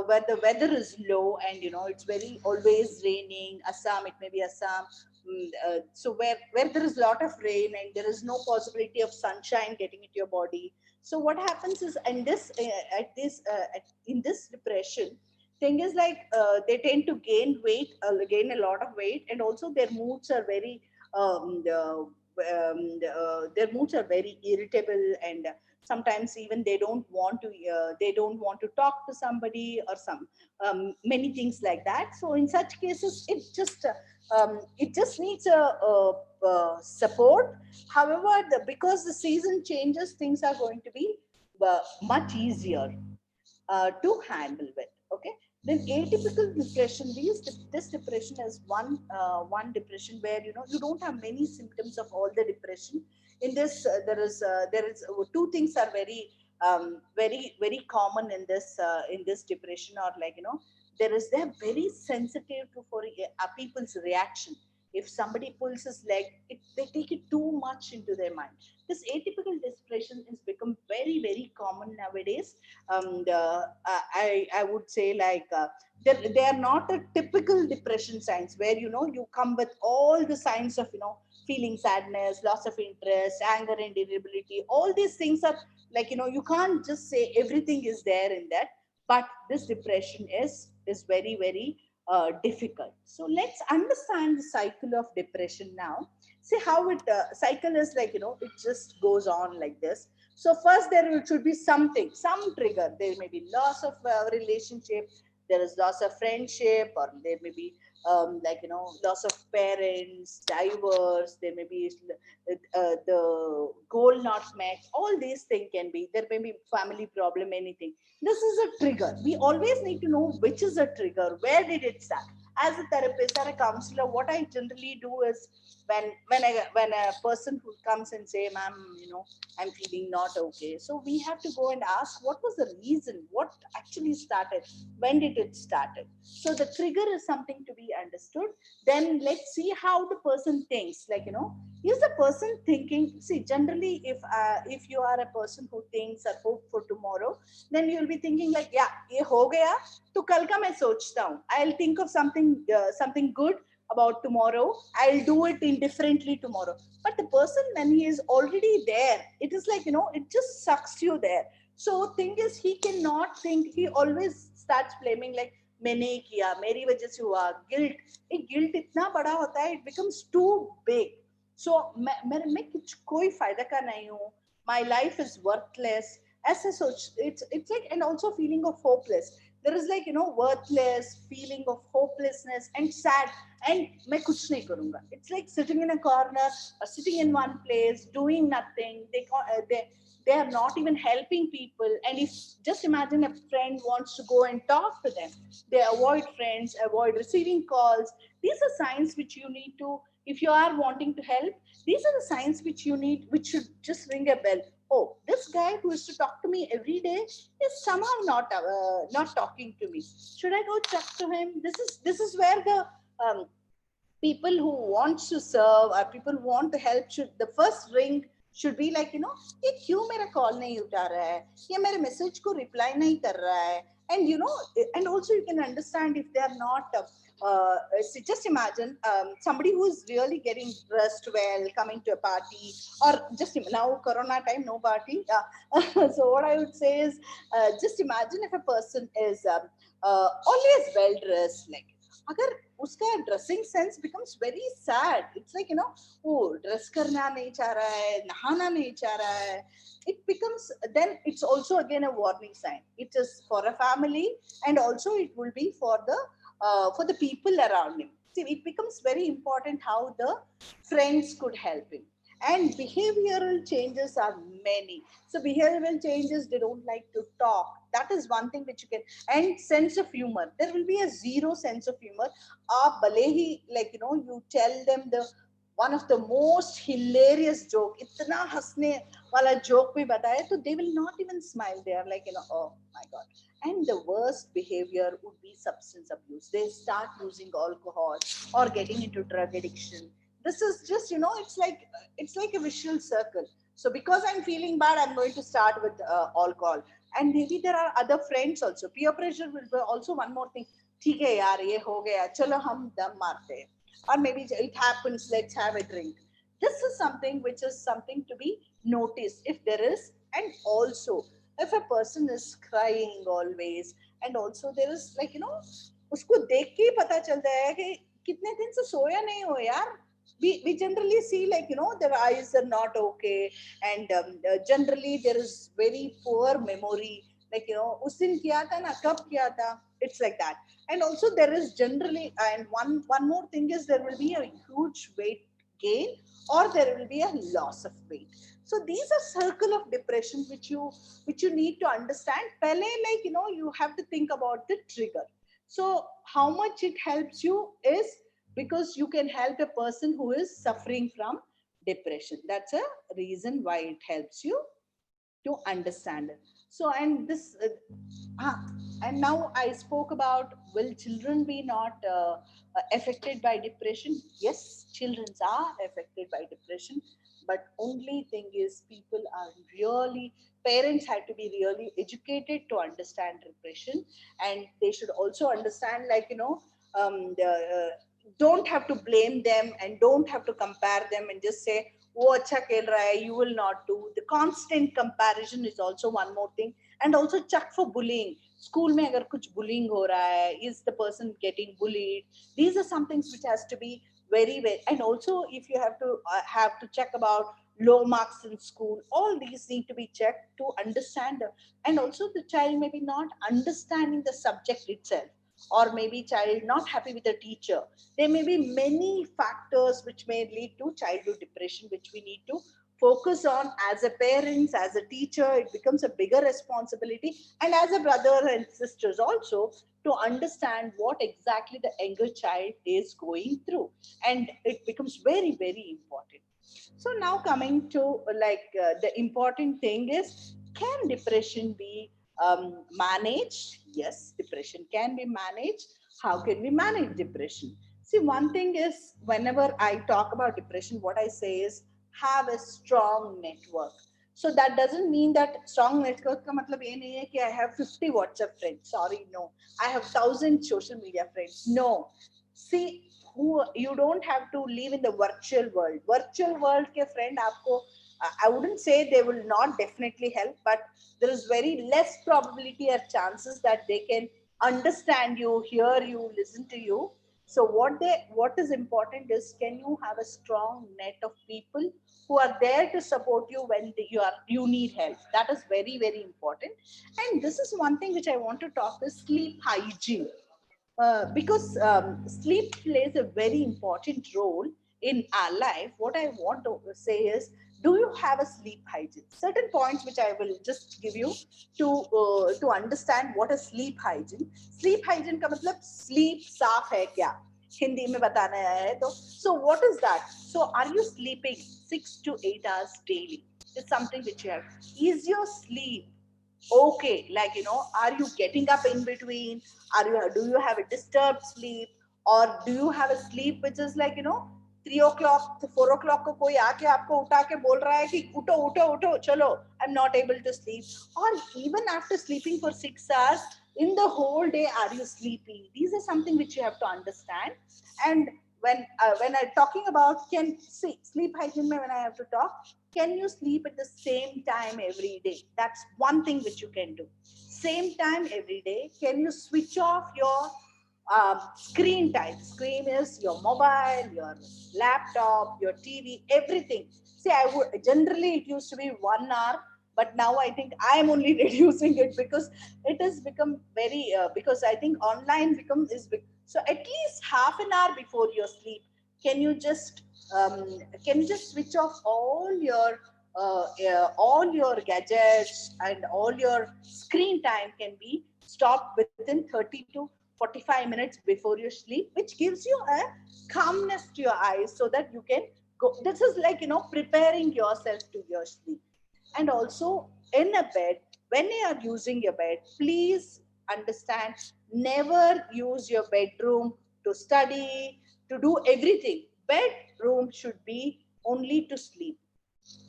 where the weather is low, and it's very always raining. Assam, it may be Assam. So where there is a lot of rain and there is no possibility of sunshine getting into your body. So what happens is, in this depression, thing is like, they tend to gain a lot of weight, and also their moods are very their moods are very irritable, and sometimes even they don't want to talk to somebody, or some many things like that. So in such cases, it just needs support. However, because the season changes, things are going to be much easier to handle with. Okay. Then atypical depression. This depression is one depression where you don't have many symptoms of all the depression. In this, there is two things are very common in this depression, or like they're very sensitive to for people's reaction. If somebody pulls his leg, they take it too much into their mind. This atypical depression has become very common nowadays. I would say like they are not a typical depression signs where you come with all the signs of feeling sadness, loss of interest, anger and irritability. All these things are like you can't just say everything is there in that. But this depression is very difficult. So let's understand the cycle of depression now. See how it cycle is like, it just goes on like this. So first should be some trigger. There may be loss of relationship, there is loss of friendship, or there may be loss of parents, divorce, there may be the goal not met, all these things can be, there may be family problem, anything. This is a trigger. We always need to know which is a trigger, where did it start. As a therapist or a counselor, what I generally do is when a person who comes and say, ma'am, I'm feeling not okay, so we have to go and ask what was the reason, what actually started, when did it started. So the trigger is something to be understood. Then let's see how the person thinks, is the person thinking, see, generally if you are a person who thinks or hope for tomorrow, then you'll be thinking like, yeah, ye ho gaya, to kal ka main sochta hu, I'll think of something good about tomorrow, I'll do it indifferently tomorrow. But the person, when he is already there, it is like, it just sucks you there. So thing is, he cannot think, he always starts blaming like, मैंने किया, मेरी वजह से हुआ, guilt इतना बड़ा होता है, it becomes too big. So मैं कुछ कोई फायदा का नहीं हूँ, my life is worthless, ऐसे सोच, it's like, and also feeling of hopeless. There is like, worthless feeling of hopelessness and sad, and मैं कुछ नहीं करूँगा. It's like sitting in a corner or sitting in one place doing nothing. They are not even helping people. And if, just imagine, a friend wants to go and talk to them, they avoid friends, avoid receiving calls. These are signs which you need to, if you are wanting to help, these are the signs which you need, which should just ring a bell. Oh, this guy who used to talk to me every day is somehow not talking to me. Should I go talk to him? This is where the people who want to serve or people who want to help, should, the first ring should be like, ये क्यों मेरा call नहीं उठा रहा है, ये मेरे message को रिप्लाई नहीं कर रहा है. And and also you can understand if they are not see, just imagine somebody who is really getting dressed well, coming to a party, or just now corona time, no party. So what I would say is, just imagine if a person is always well dressed, like, अगर उसका dressing sense becomes very sad, it's like, वो dress करना नहीं चाह रहा है, नहाना नहीं चाह रहा है, it becomes, then it's also again a warning sign. It is for a family, and also it will be for the people around him. See, it becomes very important how the friends could help him. And behavioral changes are many. So behavioral changes, they don't like to talk, that is one thing which you can. And sense of humor, there will be a zero sense of humor. Aap bale hi, like, you tell them the one of the most hilarious joke, itna hasne wala joke bhi bataye, so they will not even smile. They are like, oh my god. And the worst behavior would be substance abuse. They start using alcohol or getting into drug addiction. This is just, it's like a vicious circle. So because I'm feeling bad, I'm going to start with alcohol. And maybe there are other friends also. Peer pressure will be also one more thing. ठीक है यार, ये हो गया, चलो हम दम मारते हैं. Or maybe it happens, let's have a drink. This is something which is something to be noticed if there is. And also, if a person is crying always, and also there is like, उसको देख के ही पता चलता है कि कितने दिन से सोया नहीं हो यार. We generally see like, their eyes are not okay, and generally there is very poor memory, like, उस दिन किया था ना, कब किया था, it's like that. And also there is generally, and one more thing is, there will be a huge weight gain, or there will be a loss of weight. So these are circle of depression which you need to understand. Pehle, like, you have to think about the trigger. So how much it helps you is because you can help a person who is suffering from depression. That's a reason why it helps you to understand it. So, and this and now I spoke about, will children be not affected by depression? Yes, children are affected by depression, but only thing is, people are really, parents have to be really educated to understand depression. And they should also understand, like, don't have to blame them, and don't have to compare them and just say, वो अच्छा खेल रहा है, you will not do. The constant comparison is also one more thing. And also check for bullying. School में अगर कुछ bullying हो रहा है, is the person getting bullied? These are some things which has to be very, very. And also, if you have to check about low marks in school, all these need to be checked to understand. And also, the child may be not understanding the subject itself. or maybe child not happy with the teacher. There may be many factors which may lead to childhood depression, which we need to focus on as a parents, as a teacher. It becomes a bigger responsibility, and as a brother and sisters also, to understand what exactly the younger child is going through, and it becomes very, very important. So now coming to the important thing is, can depression be managed? Yes, depression can be managed. How can we manage depression? See, one thing is, whenever I talk about depression, what I say is, have a strong network. So that doesn't mean that strong network ka matlab ye nahi hai ki I have 50 WhatsApp friends. Sorry, no. I have 1,000 social media friends. No. See, who you don't have to live in the virtual world. Virtual world ke friend aapko, I wouldn't say they will not definitely help, but there is very less probability or chances that they can understand you, hear you, listen to you. So what is important is, can you have a strong net of people who are there to support you when you need help? That is very, very important. And this is one thing which I want to talk is sleep hygiene. Because sleep plays a very important role in our life. What I want to say is, do you have a sleep hygiene? Certain points which I will just give you to understand what is sleep hygiene. Sleep hygiene का मतलब sleep साफ है क्या? हिंदी में बताना है तो. So what is that? So are you sleeping 6 to 8 hours daily? It's something which you have. Is your sleep okay? Like, are you getting up in between? Do you have a disturbed sleep, or do you have a sleep which is like, 3 o'clock to 4 o'clock को कोई आके आपको उठा के बोल रहा है कि उठो उठो उठो चलो, I'm not able to sleep? Or even after sleeping for 6 hours, in the whole day, are you sleepy? These are something which you have to understand. And when I'm talking about, can see sleep hygiene mein, when I have to talk, can you sleep at the same time every day? That's one thing which you can do. Same time every day. Can you switch off your screen time? Screen is your mobile, your laptop, your TV, everything. See, I would generally, it used to be 1 hour, but now I think I am only reducing it because it has become very because I think online becomes is big. So at least half an hour before your sleep, can you just switch off all your gadgets, and all your screen time can be stopped within 30 to 45 minutes before your sleep, which gives you a calmness to your eyes, so that you can go. This is like, preparing yourself to your sleep. And also, in a bed, when you are using your bed, please understand, never use your bedroom to study, to do everything. Bedroom should be only to sleep.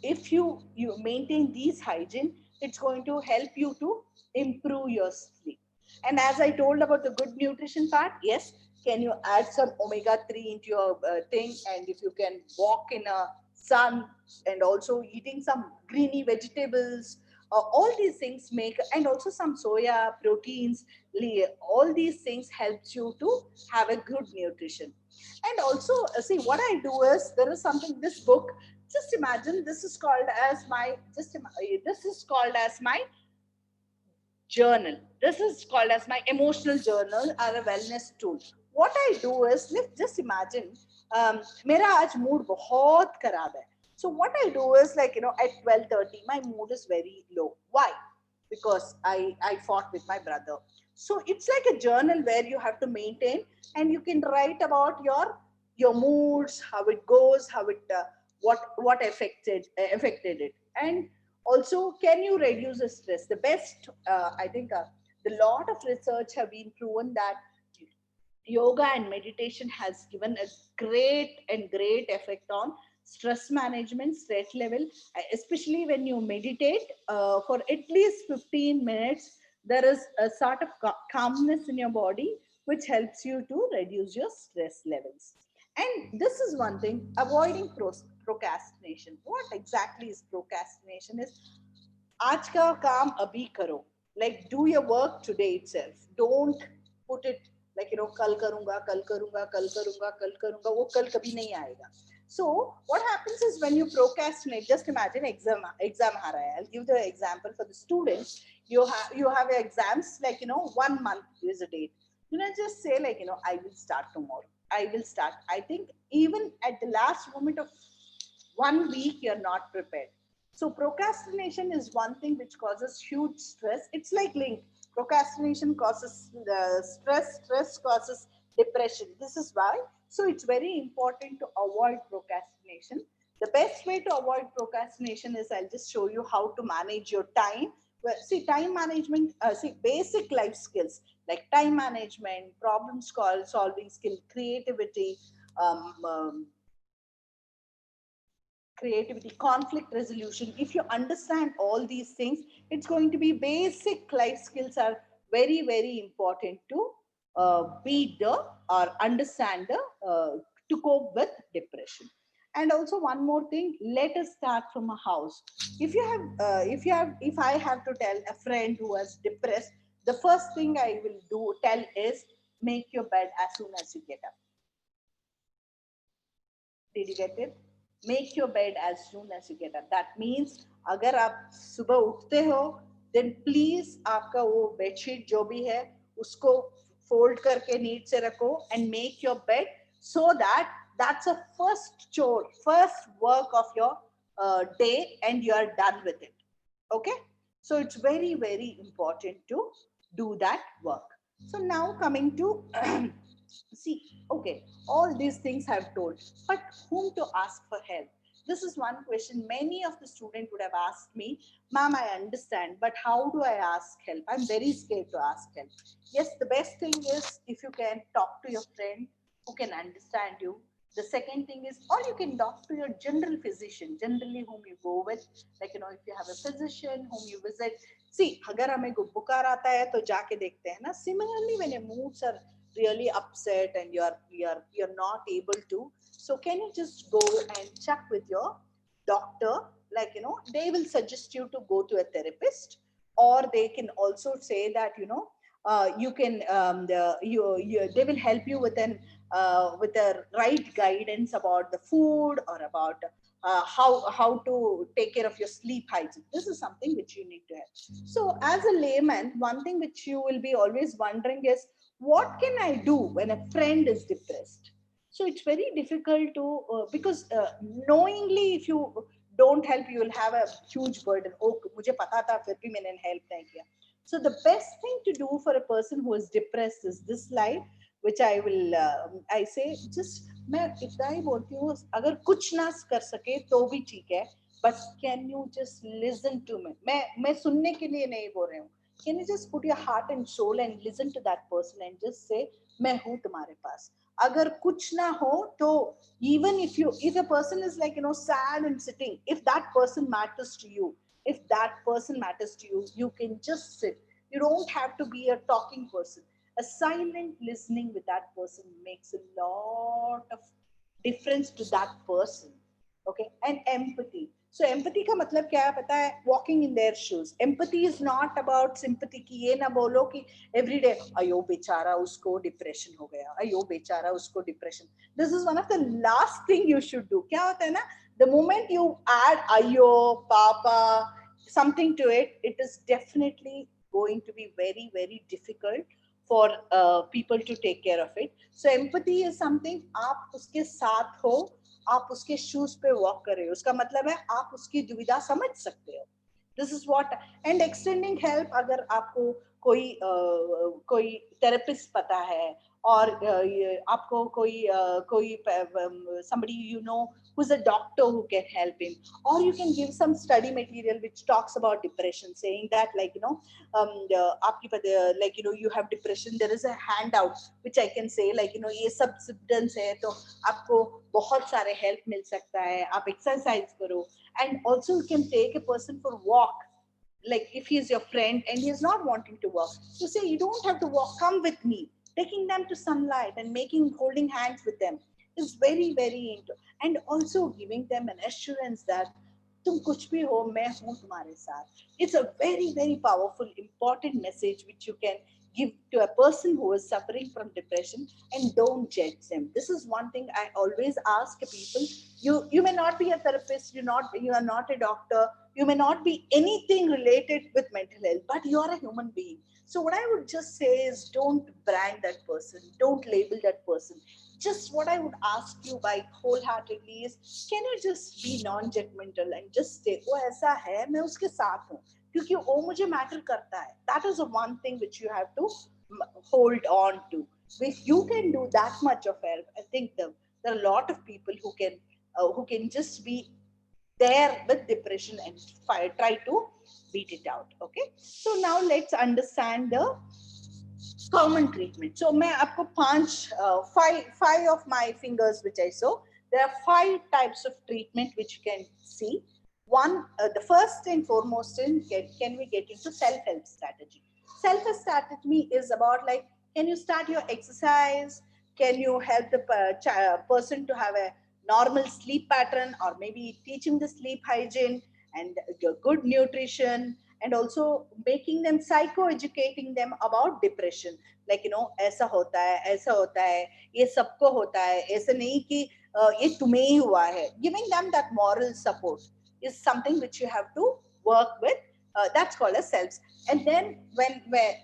If you maintain these hygiene, it's going to help you to improve your sleep. And as I told about the good nutrition part, yes, can you add some omega 3 into your thing? And if you can walk in a sun, and also eating some greeny vegetables, all these things make, and also some soya proteins, all these things helps you to have a good nutrition. And also, see, what I do is, there is something, this book, just imagine, this is called as my, this is called as my journal. This is called as my emotional journal, or a wellness tool. What I do is, let's just imagine, मेरा आज mood बहुत खराब है. So what I do is, like, at 12:30, my mood is very low. Why? Because I fought with my brother. So it's like a journal where you have to maintain, and you can write about your moods, how it goes, how it what affected it. And also, can you reduce the stress? The best, I think, the lot of research have been proven that yoga and meditation has given a great effect on stress management, stress level, especially when you meditate for at least 15 minutes. There is a sort of calmness in your body, which helps you to reduce your stress levels. And this is one thing, avoiding procrastination. What exactly is procrastination? Is आज का काम अभी करो. Like, do your work today itself. Don't put it like, कल करूंगा कल करूंगा कल करूंगा कल करूंगा, वो कल कभी नहीं आएगा. So what happens is, when you procrastinate, just imagine exam आ रहा है. I'll give the example for the students. You have exams, like, 1 month is a date. just say like, I will start tomorrow. I will start. I think even at the last moment of 1 week, you're not prepared. So procrastination is one thing which causes huge stress. It's like link. Procrastination causes stress. Stress causes depression. This is why. So it's very important to avoid procrastination. The best way to avoid procrastination is, I'll just show you how to manage your time. Well, see, time management, see, basic life skills like time management, solving skill, um, um, creativity, conflict resolution. If you understand all these things, it's going to be basic life skills are very, very important to beat the or understand the to cope with depression. And also one more thing, let us start from a house. If I have to tell a friend who is depressed, the first thing I will tell is, make your bed as soon as you get up. Did you get it? Make your bed as soon as you get up. That means अगर आप सुबह उठते हो, then please आपका वो bedsheet जो भी है उसको fold करके नीट से रखो and make your bed, so that that's a first chore, first work of your day, and you are done with it. Okay, so it's very, very important to do that work. So now coming to see, okay, all these things I've told, but whom to ask for help? This is one question many of the students would have asked me. Ma'am, I understand, but how do I ask help? I'm very scared to ask help. Yes, the best thing is if you can talk to your friend who can understand you. The second thing is, or you can talk to your general physician, generally whom you go with. Like, if you have a physician whom you visit. See, अगर हमें बुखार आता है तो जाके देखते हैं ना. Similarly, when your moods are really upset and you're not able to, so can you just go and check with your doctor? Like, they will suggest you to go to a therapist, or they can also say that, you can they will help you with a right guidance about the food, or about how to take care of your sleep hygiene. This is something which you need to have. So as a layman, one thing which you will be always wondering is, what can I do when a friend is depressed? So it's very difficult to because knowingly, if you don't help, you will have a huge burden. Oh, मुझे पता था फिर भी मैंने help नहीं किया. So the best thing to do for a person who is depressed is this slide, which I say, just मैं इतना ही बोलती हूँ, अगर कुछ ना कर सके तो भी ठीक है, but can you just listen to me? मैं सुनने के लिए नहीं बोल रही हूँ. Can you just put your heart and soul and listen to that person and just say, मैं हूँ तुम्हारे पास. अगर कुछ ना हो तो, even if a person is like, sad and sitting, if that person matters to you, you can just sit. You don't have to be a talking person. A silent listening with that person makes a lot of difference to that person. Okay, and empathy. So empathy का मतलब क्या है पता है? Walking in their shoes. Empathy is not about sympathy. कि ये ना बोलो कि every day अयो बेचारा उसको depression हो गया, अयो बेचारा उसको depression. This is one of the last thing you should do. क्या होता है ना? The moment you add ayo, papa, something to it, it is definitely going to be very, very difficult for people to take care of it. So empathy is something, आप उसके साथ हो, आप उसके शूज पे वॉक कर रहे हो, उसका मतलब है आप उसकी दुविधा समझ सकते हो. This is what. And extending help, अगर आपको कोई थेरेपिस्ट पता है, और आपको कोई somebody who's a doctor who can help him, or you can give some study material which talks about depression, saying that like like you have depression, there is a handout which I can say like ये सब symptoms है तो आपको बहुत सारे help मिल सकता है, आप exercise करो. And also you can take a person for walk. Like if he is your friend and he is not wanting to walk, you say you don't have to walk, come with me. Taking them to sunlight and holding hands with them is very, very into. And also giving them an assurance that तुम कुछ भी हो, मैं हूँ तुम्हारे साथ. It's a very, very powerful, important message which you can give to a person who is suffering from depression, and don't judge them. This is one thing I always ask people. You may not be a therapist, you are not a doctor, you may not be anything related with mental health, but you are a human being. So what I would just say is, don't brand that person, don't label that person. Just what I would ask you by wholeheartedly is, can you just be non-judgmental and just say, वो ऐसा है, मैं उसके साथ हूँ, क्योंकि वो मुझे matter करता है. That is the one thing which you have to hold on to. If you can do that much of help, I think there are a lot of people who can just be there with depression and try to beat it out. Okay, so now let's understand the common treatment. So मैं आपको five of my fingers which I saw. There are 5 types of treatment which you can see. One, the first and foremost in can we get into self-help strategy. Self-help strategy is about like, can you start your exercise? Can you help the person to have a normal sleep pattern, or maybe teach him the sleep hygiene and good nutrition, and also making them psycho-educating them about depression. Like, ऐसा होता है, ये सबको होता है, ऐसा नहीं कि ये तुम्हें ही हुआ है. Giving them that moral support is something which you have to work with. That's called as self. And then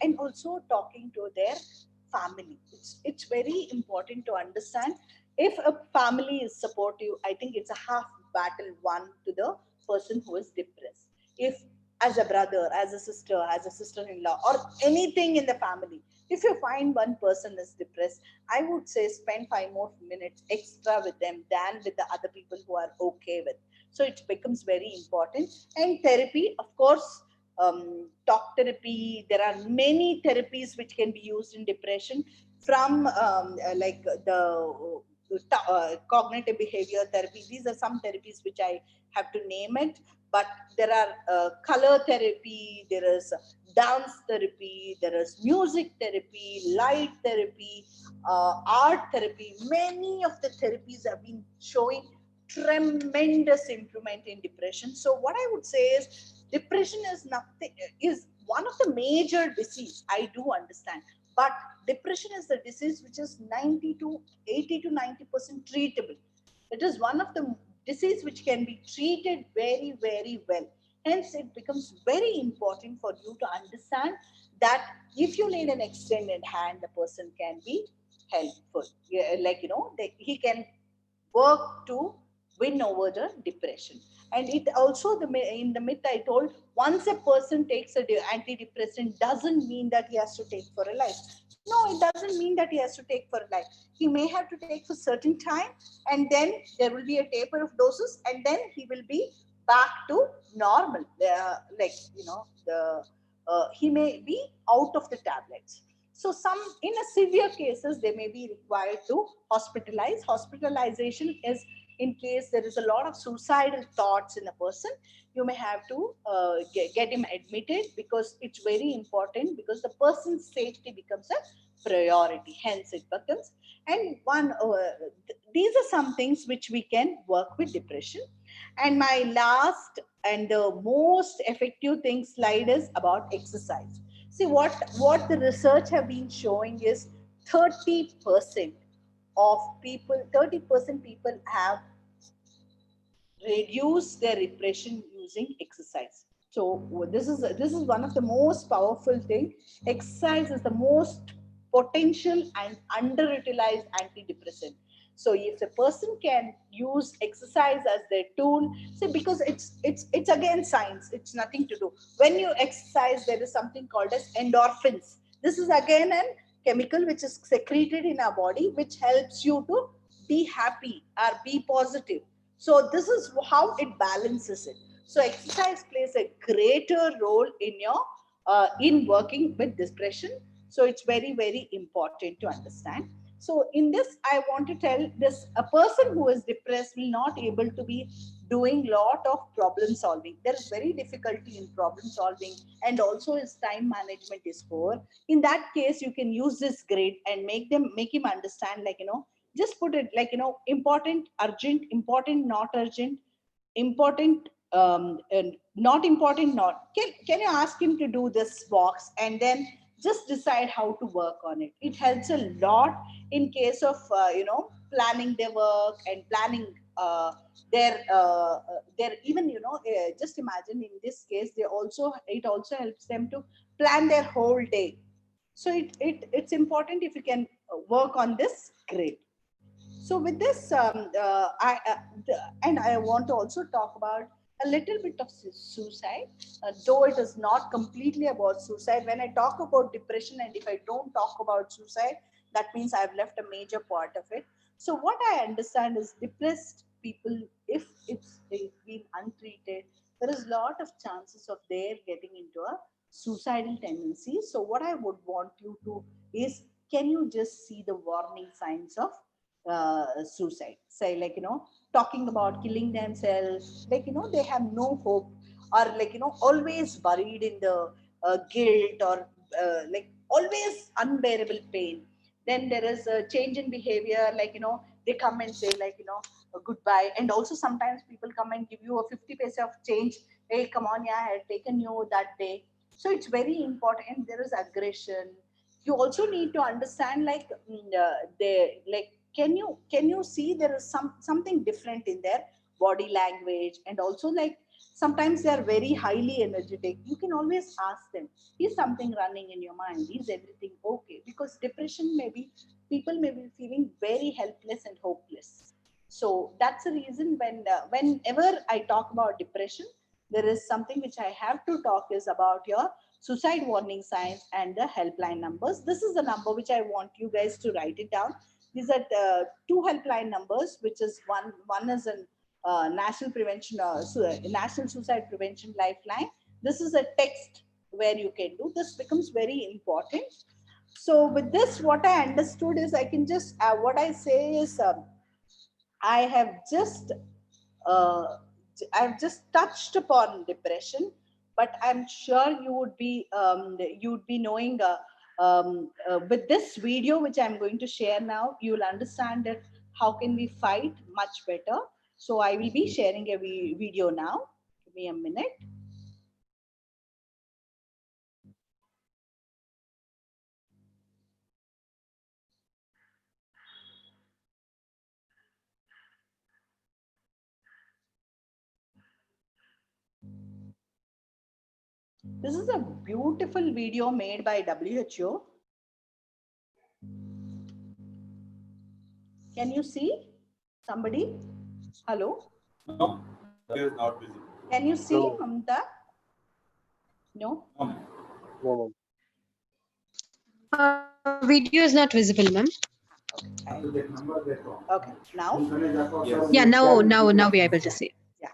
and also talking to their family. It's very important to understand, if a family is supportive, I think it's a half battle won to the person who is depressed. If as a brother, as a sister-in-law, or anything in the family, if you find one person is depressed, I would say spend 5 more minutes extra with them than with the other people who are okay with. So it becomes very important. And therapy, of course, talk therapy. There are many therapies which can be used in depression, from like the cognitive behavior therapy. These are some therapies which I have to name it, but there are color therapy, there is dance therapy, there is music therapy, light therapy, art therapy. Many of the therapies have been showing tremendous improvement in depression. So what I would say is, depression is one of the major disease, I do understand, but depression is the disease which is 80 to 90% treatable. It is one of the disease which can be treated very, very well. Hence, it becomes very important for you to understand that if you need an extended hand, the person can be helpful. Yeah, like, he can work to win over the depression. And it also, in the myth I told, once a person takes a antidepressant, doesn't mean that he has to take for a life. No, it doesn't mean that he has to take for a life. He may have to take for certain time, and then there will be a taper of doses, and then he will be back to normal. He may be out of the tablets. So some, in a severe cases, they may be required to hospitalize. Hospitalization is in case there is a lot of suicidal thoughts in a person. You may have to get him admitted, because it's very important, because the person's safety becomes a priority. Hence it becomes, and these are some things which we can work with depression. And my last and the most effective thing slide is about exercise. See, what the research have been showing is 30% of people, 30% people have reduced their depression using exercise. So this is one of the most powerful thing. Exercise is the most potential and underutilized antidepressant. So if a person can use exercise as their tool, see, because it's again science, it's nothing to do. When you exercise, there is something called as endorphins. This is again a chemical which is secreted in our body, which helps you to be happy or be positive. So this is how it balances it. So exercise plays a greater role in your in working with depression. So it's very, very important to understand. So in this, I want to tell this: a person who is depressed will not able to be doing lot of problem solving. There is very difficulty in problem solving, and also his time management is poor. In that case, you can use this grade and make him understand, like, just put it like, important, urgent, important, not urgent, important, and not important, not. Can you ask him to do this box, and then just decide how to work on it. It helps a lot in case of planning their work and planning their even just imagine in this case it also helps them to plan their whole day. So it's important if you can work on this, great. So with this, and I want to also talk about a little bit of suicide, though it is not completely about suicide. When I talk about depression, and if I don't talk about suicide, that means I've left a major part of it. So what I understand is depressed people, if they've been untreated, there is a lot of chances of their getting into a suicidal tendency. So what I would want you to is, can you just see the warning signs of suicide? Say, like, talking about killing themselves, like, they have no hope, or like, always buried in the guilt, or like always unbearable pain. Then there is a change in behavior, like, they come and say, like, goodbye. And also sometimes people come and give you a 50 paise of change. Hey, come on, yeah, I had taken you that day. So it's very important. There is aggression. You also need to understand, like, they like, can you see there is something different in their body language. And also, like, sometimes they are very highly energetic. You can always ask them, is something running in your mind, is everything okay? Because depression, maybe people may be feeling very helpless and hopeless. So that's the reason, whenever I talk about depression, there is something which I have to talk is about your suicide warning signs and the helpline numbers. This is the number which I want you guys to write it down. These are two helpline numbers, which is one is an national prevention, national suicide prevention lifeline. This is a text where you can do this, becomes very important. So with this, what I understood is, I can just what I say is, I have just uh, I've just touched upon depression, but I'm sure you would be knowing, with this video which I'm going to share now, you will understand that how can we fight much better. So I will be sharing a video now. Give me a minute. This is a beautiful video made by WHO. Can you see somebody? Hello? No, it is not visible. Can you see, No. Mamta? No? No, Video is not visible, ma'am. Okay. Now? Yes. Yeah, now we are able to see. Yeah.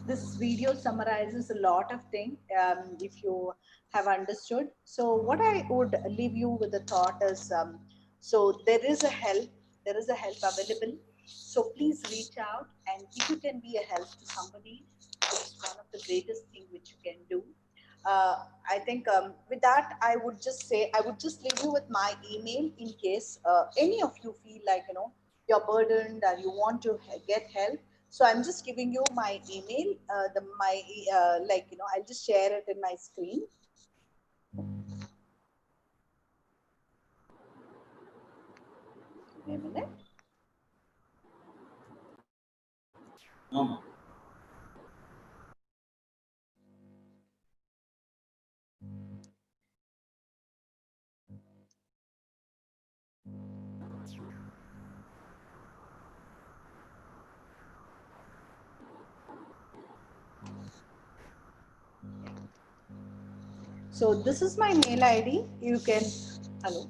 this video summarizes a lot of things if you have understood. So what I would leave you with the thought is, so there is a help available. So please reach out, and if you can be a help to somebody, it's one of the greatest thing which you can do. I think with that, I would just say, I would just leave you with my email in case any of you feel like, you're burdened and you want to get help. So I'm just giving you my email, I'll just share it in my screen. Give me a minute. No, ma'am. So this is my mail ID. You can, hello.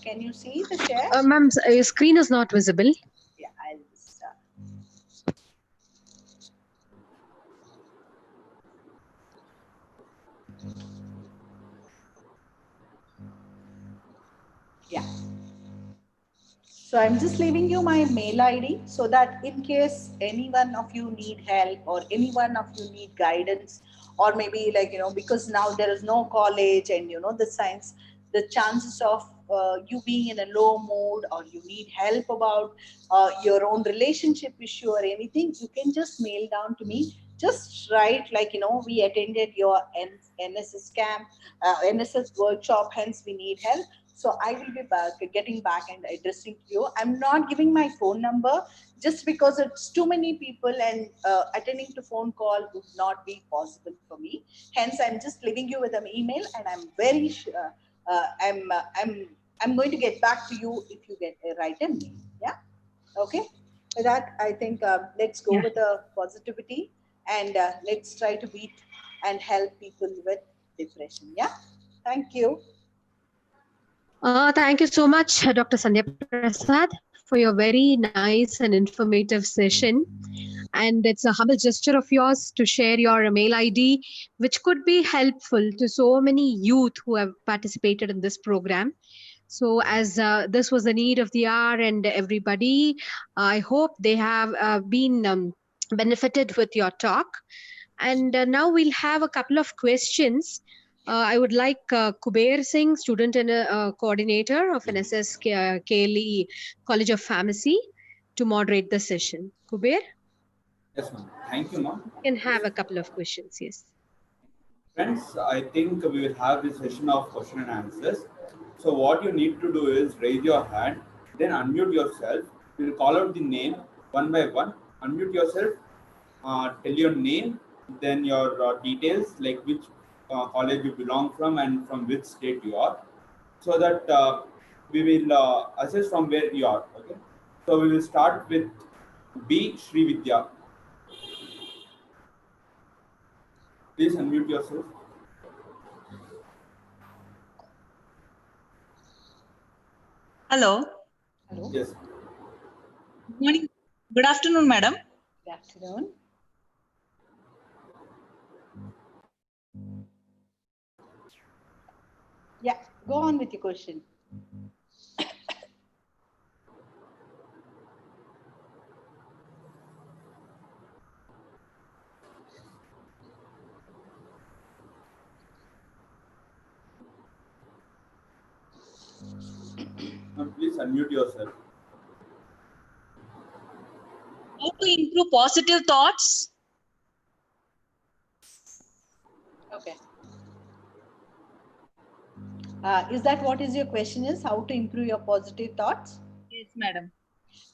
Can you see the share? Ma'am, your screen is not visible. Yeah, I'll just start. Yeah. So I'm just leaving you my mail ID so that in case any one of you need help or any one of you need guidance, or maybe because now there is no college and the science, the chances of you being in a low mood or you need help about your own relationship issue or anything, you can just mail down to me. Just write we attended your NSS camp, NSS workshop, hence we need help. So I will be getting back and addressing to you. I'm not giving my phone number just because it's too many people and attending to phone call would not be possible for me. Hence, I'm just leaving you with an email, and I'm very sure I'm going to get back to you if you get write a mail. Yeah. Okay. With that, I think let's go Yeah. with the positivity, and let's try to beat and help people with depression. Yeah. Thank you. Thank you so much, Dr. Sandhya Prasad, for your very nice and informative session. And it's a humble gesture of yours to share your mail ID, which could be helpful to so many youth who have participated in this program. So, as this was the need of the hour, and everybody, I hope they have been benefited with your talk. And now we'll have a couple of questions. I would like Kuber Singh, student and coordinator of NSS KLE College of Pharmacy, to moderate the session. Kuber, Yes, ma'am. Thank you, ma'am. you can have a couple of questions. Yes. Friends, I think we will have this session of question and answers. So what you need to do is raise your hand, then unmute yourself. We'll call out the name one by one. Unmute yourself, tell your name, then your details, like which college you belong from and from which state you are, so that we will assess from where you are. Okay. So we will start with B. Sri Vidya. Please unmute yourself. Hello. Hello. Yes. Good morning. Good afternoon, madam. Good afternoon. Yeah, go on with your question. Please unmute yourself. How to improve positive thoughts? Okay. Is that what is your question is? How to improve your positive thoughts? Yes, madam.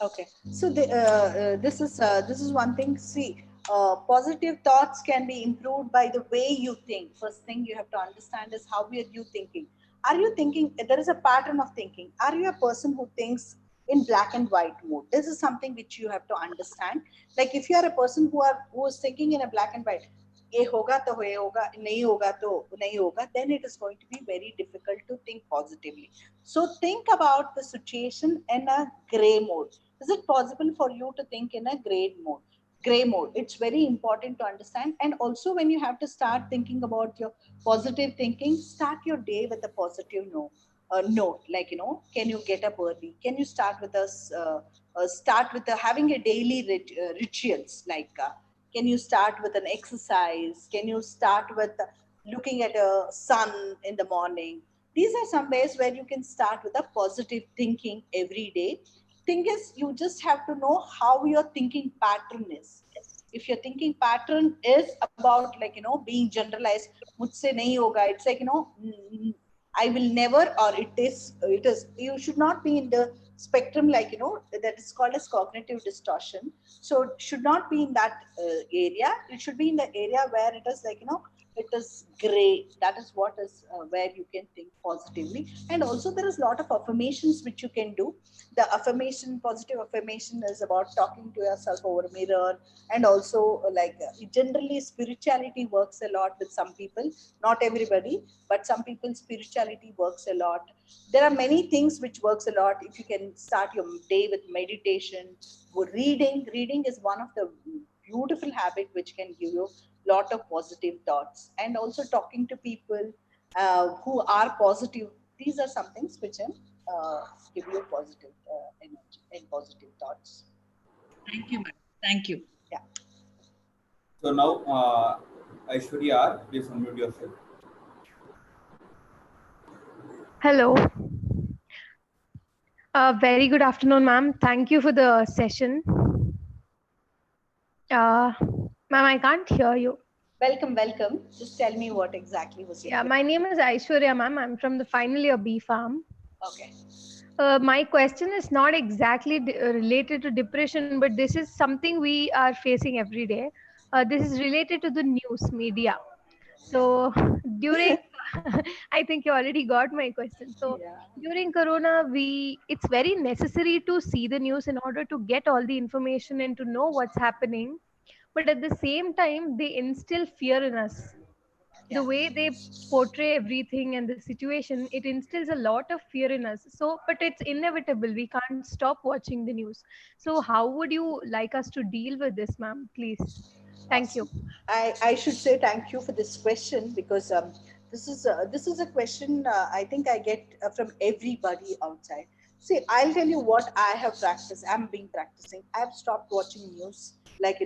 Okay. So this is one thing. See, positive thoughts can be improved by the way you think. First thing you have to understand is how are you thinking? Are you thinking? There is a pattern of thinking. Are you a person who thinks in black and white mode? This is something which you have to understand. Like if you are a person who is thinking in a black and white, ये होगा तो ये होगा, नहीं होगा तो नहीं होगा, then it is going to be very difficult to think positively. So think about the situation in a gray mode. Is it possible for you to think in a gray mode? It's very important to understand. And also, when you have to start thinking about your positive thinking, start your day with a positive note. Like, can you get up early? Can you start with having a daily rituals? Like, can you start with an exercise? Can you start with looking at a sun in the morning? These are some ways where you can start with a positive thinking every day. Thing is, you just have to know how your thinking pattern is. If your thinking pattern is about, like, being generalized, mujhse nahi hoga, it's like, I will never, or it is you should not be in the spectrum, like, that is called as cognitive distortion. So it should not be in that area. It should be in the area where it is, like, it is gray. That is what is where you can think positively. And also, there is a lot of affirmations which you can do. The positive affirmation is about talking to yourself over a mirror. And also, generally spirituality works a lot with some people, not everybody, but some people spirituality works a lot. There are many things which works a lot. If you can start your day with meditation, reading is one of the beautiful habit which can give you lot of positive thoughts. And also talking to people who are positive. These are some things which can give you positive energy and positive thoughts. Thank you, madam. Thank you. Yeah. So now, Aishwarya, please unmute yourself. Hello. Very good afternoon, ma'am. Thank you for the session. Ma'am, I can't hear you. Welcome. Just tell me what exactly was your Yeah, my name is Aishwarya, ma'am. I'm from the final year B Farm. Okay. My question is not exactly related to depression, but this is something we are facing every day. This is related to the news media. So during, I think you already got my question. So Yeah. during Corona, it's very necessary to see the news in order to get all the information and to know what's happening. But at the same time, they instill fear in us. Yeah. The way they portray everything and the situation, it instills a lot of fear in us. So, but it's inevitable. We can't stop watching the news. So, how would you like us to deal with this, ma'am? Please. Thank you. Awesome. I should say thank you for this question, because this is a question I think I get from everybody outside. See, I'll tell you what I have practiced. I'm being practicing. I've stopped watching news, like,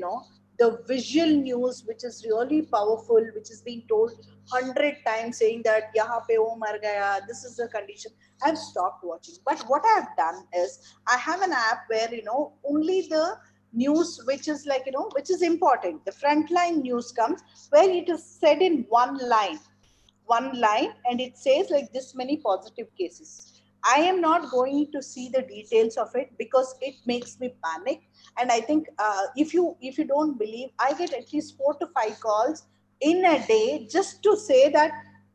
the visual news, which is really powerful, which is being told 100 times, saying that yahan pe wo mar gaya, this is the condition. I've stopped watching. But what I've done is I have an app where, only the news which is, like, which is important, the frontline news comes, where it is said in one line, and it says like this many positive cases. I am not going to see the details of it because it makes me panic. And I think, if you don't believe, I get at least 4 to 5 calls in a day just to say that,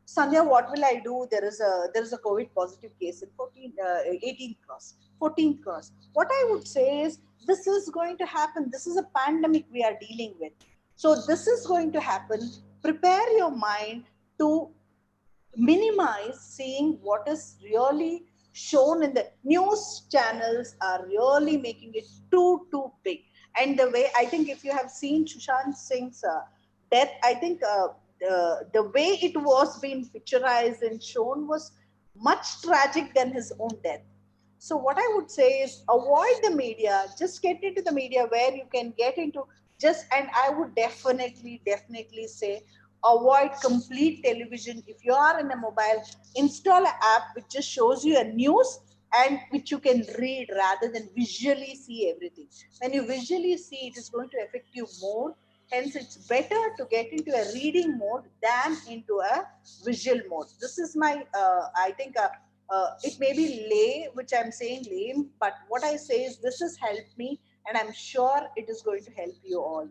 Sandhya, what will I do? There is a COVID positive case in 18th cross, 14th cross. What I would say is, this is going to happen. This is a pandemic we are dealing with. So this is going to happen. Prepare your mind to minimize seeing what is really shown in the news. Channels are really making it too big. And the way, I think, if you have seen Sushant Singh's death, I think the way it was being picturized and shown was much tragic than his own death. So what I would say is, avoid the media. Just get into the media where you can get into. And I would definitely say, avoid complete television. If you are in a mobile, install an app which just shows you a news and which you can read rather than visually see everything. When you visually see, it is going to affect you more. Hence, it's better to get into a reading mode than into a visual mode. This is my, I think, it may be which I'm saying lame, but what I say is, this has helped me, and I'm sure it is going to help you all.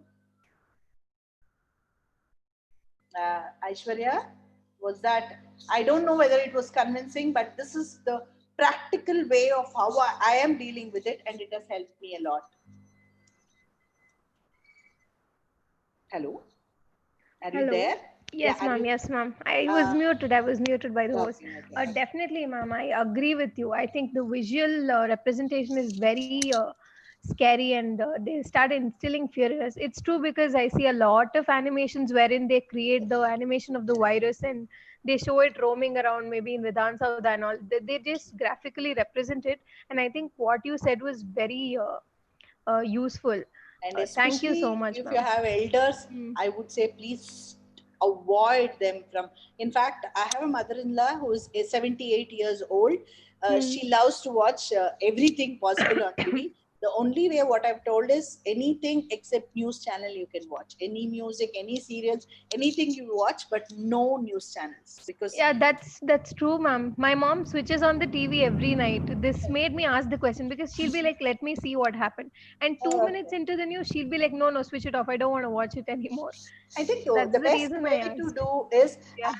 Aishwarya, was that? I don't know whether it was convincing, but this is the practical way of how I am dealing with it, and it has helped me a lot. Hello? Are you there? Yes, Yeah, ma'am. Yes, ma'am. I was muted. I was muted by the host. Okay. Definitely, ma'am. I agree with you. I think the visual representation is very scary, and they start instilling fear in us. It's true, because I see a lot of animations wherein they create the animation of the virus and they show it roaming around, maybe in Vedant Sauda and all. They just graphically represent it, and I think what you said was very useful. And Thank you so especially much, if you ma'am. have elders, Mm. I would say please avoid them from. In fact, I have a mother-in-law who is 78 years old. Hmm. She loves to watch everything possible on TV. The only way, what I've told is, anything except news channel you can watch. Any music, any serials, anything you watch, but no news channels, because Yeah, that's true, ma'am. My mom switches on the TV every night. This made me ask the question, because she'll be like, "Let me see what happened," and 2 minutes okay. into the news, she'll be like, "No, no, switch it off. I don't want to watch it anymore." I think That's the the best reason I way to asked. do is, Yeah.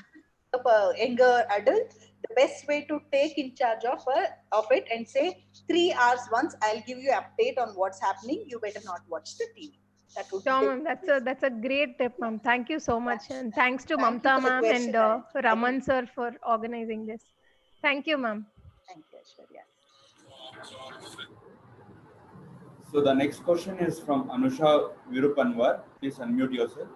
as a younger adult, the best way to take in charge of it and say, 3 hours once, I'll give you update on what's happening. You better not watch the TV. That would be Sure, the ma'am. That's a great tip, yeah. ma'am. Thank you so Yeah. much, and thanks to Thank you Mamta for the ma'am and question, and I think Raman sir for organizing this. Thank you, ma'am. thank you, Aishwarya. So the next question is from Anusha Virupanwar. Please unmute yourself.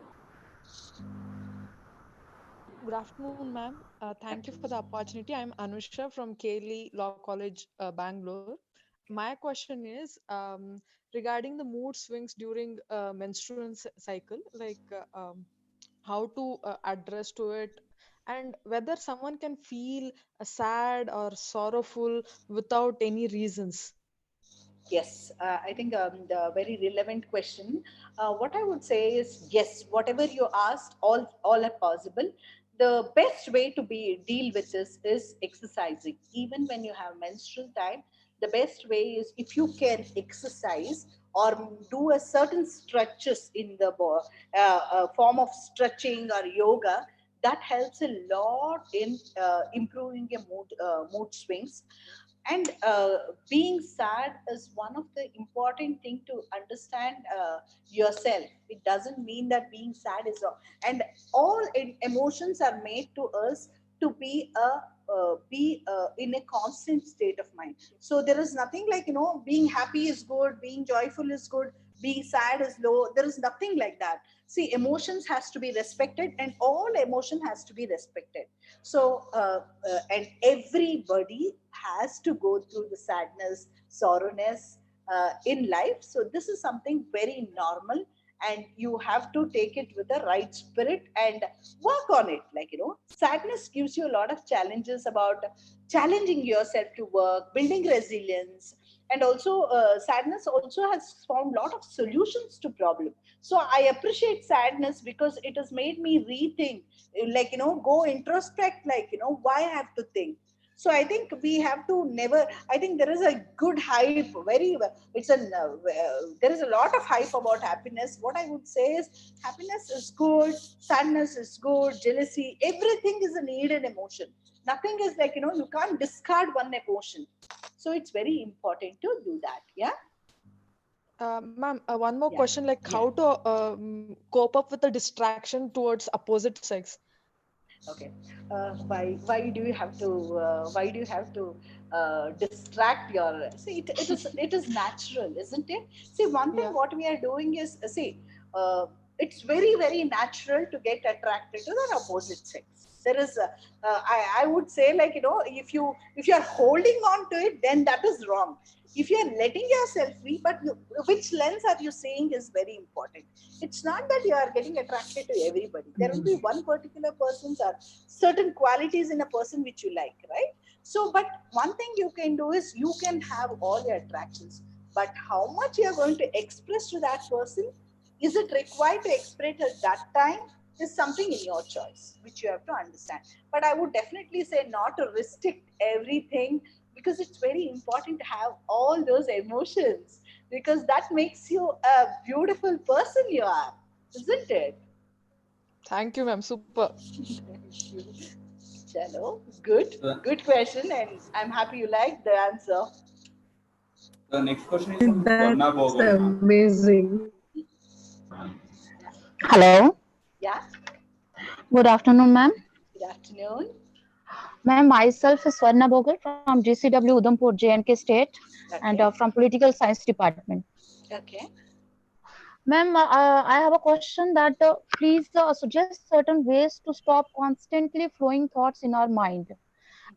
Good afternoon, ma'am. Thank you for the opportunity. I'm Anusha from Keli Law College, Bangalore. My question is regarding the mood swings during menstrual cycle, like how to address to it, and whether someone can feel sad or sorrowful without any reasons. Yes, I think the very relevant question. What I would say is, yes, whatever you asked, all are possible. The best way to be deal with this is exercising. Even when you have menstrual time, the best way is, if you can exercise or do a certain stretches in the form of stretching or yoga. That helps a lot in improving your mood swings. And being sad is one of the important thing to understand yourself. It doesn't mean that being sad is wrong, and all emotions are made to us to be in a constant state of mind. So there is nothing like, being happy is good, being joyful is good, being sad is low. There is nothing like that. See, emotions has to be respected, and all emotion has to be respected. So and everybody has to go through the sadness, sorrowness in life. So this is something very normal, and you have to take it with the right spirit and work on it. Like, sadness gives you a lot of challenges about challenging yourself to work, building resilience. And also sadness also has found a lot of solutions to problem. So I appreciate sadness because it has made me rethink, like, go introspect, like, why I have to think. So I think we have to never, I think there is a good hype, very, it's a there is a lot of hype about happiness. What I would say is, happiness is good, sadness is good, jealousy, everything is a needed emotion. Nothing is like, you can't discard one emotion. So it's very important to do that. Yeah. Ma'am, one more Yeah. question, like Yeah. how to cope up with the distraction towards opposite sex. Okay. Why do you have to distract your, see, it is natural, isn't it? See, one thing Yeah. what we are doing is, see, it's very very natural to get attracted to the opposite sex. There is I would say, like, if you are holding on to it, then that is wrong. If you are letting yourself free, but which lens are you seeing is very important. It's not that you are getting attracted to everybody. There will be one particular person's or certain qualities in a person which you like, right? So, but one thing you can do is, you can have all your attractions, but how much you are going to express to that person, is it required to express at that time, is something in your choice, which you have to understand. But I would definitely say not to restrict everything, because it's very important to have all those emotions, because that makes you a beautiful person you are, isn't it? Thank you, ma'am. Super. Thank you. Chalo, good, The, good question, and I'm happy you like the answer. the next question is from Swarna That's Bogal, ma'am. amazing. Hello, Yeah, good afternoon, ma'am. good afternoon. Ma'am, myself is Swarna Bogal from GCW Udhampur, J&K State, and Okay, from Political Science Department. Okay. Ma'am, I have a question that please suggest certain ways to stop constantly flowing thoughts in our mind.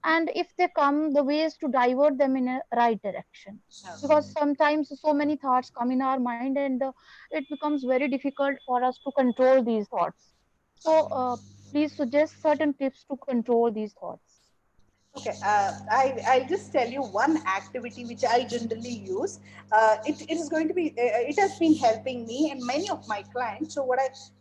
And if they come, the ways to divert them in a right direction. Because sometimes so many thoughts come in our mind and it becomes very difficult for us to control these thoughts. So please suggest certain tips to control these thoughts. Okay, I'll just tell you one activity which I generally use. It is going to be, it has been helping me and many of my clients. So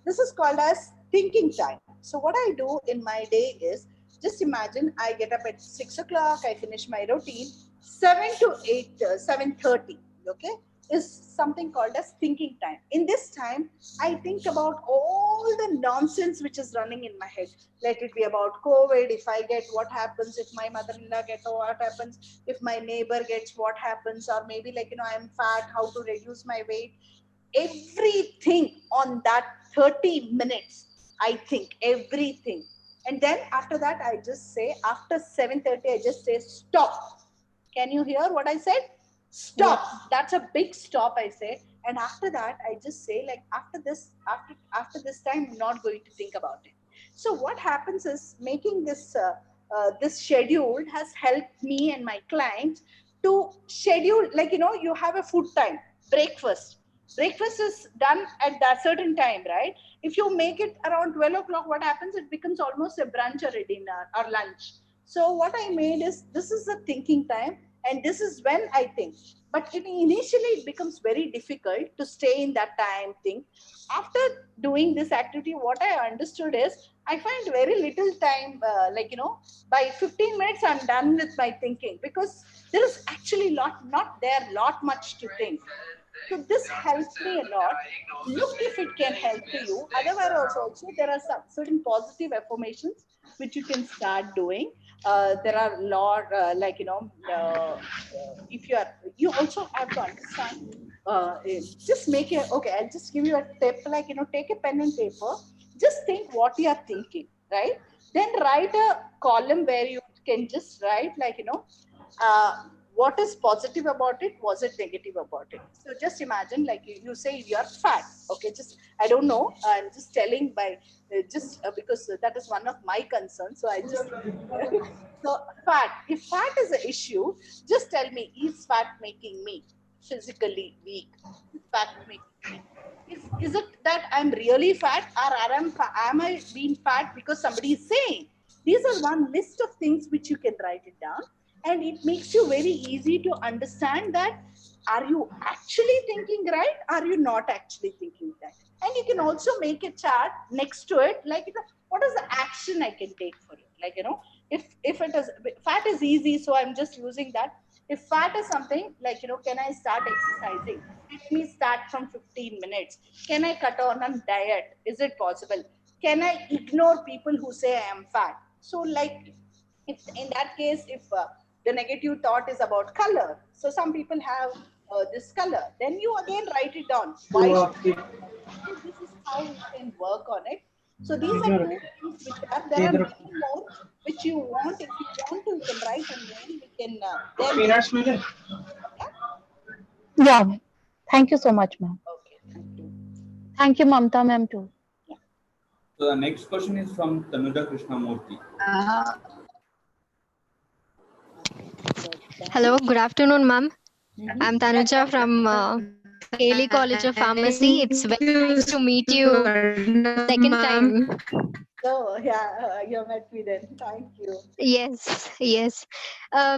this is called as thinking time. So what I do in my day is, just imagine I get up at 6 o'clock, I finish my routine, 7 to 8, 7:30. Okay, is something called as thinking time. In this time, I think about all the nonsense which is running in my head. Let it be about COVID, if I get, what happens, if my mother-in-law gets, what happens, if my neighbor gets, what happens, or maybe like, I'm fat, how to reduce my weight. Everything on that 30 minutes, I think everything. And then after that, I just say, after 7:30, I just say, stop. Can you hear what I said? Stop. Yes. That's a big stop, I say. And after that, I just say, like, after this time, I'm not going to think about it. So what happens is, making this schedule has helped me and my clients to schedule, like, you have a food time, breakfast. Breakfast is done at that certain time, right? If you make it around 12 o'clock, what happens? It becomes almost a brunch or a dinner or lunch. So what I made is, this is the thinking time, and this is when I think. But initially it becomes very difficult to stay in that time think. After doing this activity, what I understood is, I find very little time. By 15 minutes, I'm done with my thinking, because there is actually not there lot much to think. So this helps me a lot. Look if it can help to you. Otherwise, also there are some certain positive affirmations which you can start doing. There are a lot, if you also have to understand. Just make it okay. I'll just give you a tip. Take a pen and paper. Just think what you are thinking, right? Then write a column where you can just write, uh, what is positive about it, was it negative about it. So just imagine, like, you say you're fat. Okay, just, I don't know, I'm just telling by, just because that is one of my concerns, so I just so fat, if fat is an issue, just tell me, is fat making me physically weak? Is fat making me, is it that I'm really fat, or am I being fat because somebody is saying? These are one list of things which you can write it down, and it makes you very easy to understand that, are you actually thinking right, are you not actually thinking right. And you can also make a chart next to it, like, what is the action I can take for it, if it is, fat is easy, so I'm just using that. If fat is something like, can I start exercising? Let me start from 15 minutes. Can I cut on a diet? Is it possible? Can I ignore people who say I am fat? So, like, if in that case, if the negative thought is about color, so some people have this color, then you again write it down. Why should I have that? And this is how you can work on it. So these are two things which are, there are many more which you want. If you want to, you can write, and then we can then we can, yeah. Yeah. Thank you so much, ma'am. Okay, thank you. Thank you, Mamta ma'am, too. So the next question is from Tanuja Krishnamurthy. Hello, good afternoon, ma'am. I'm Tanuja from Haley College of Pharmacy. It's very nice to meet you second time. So yeah, you met me then. Thank you. Yes, yes.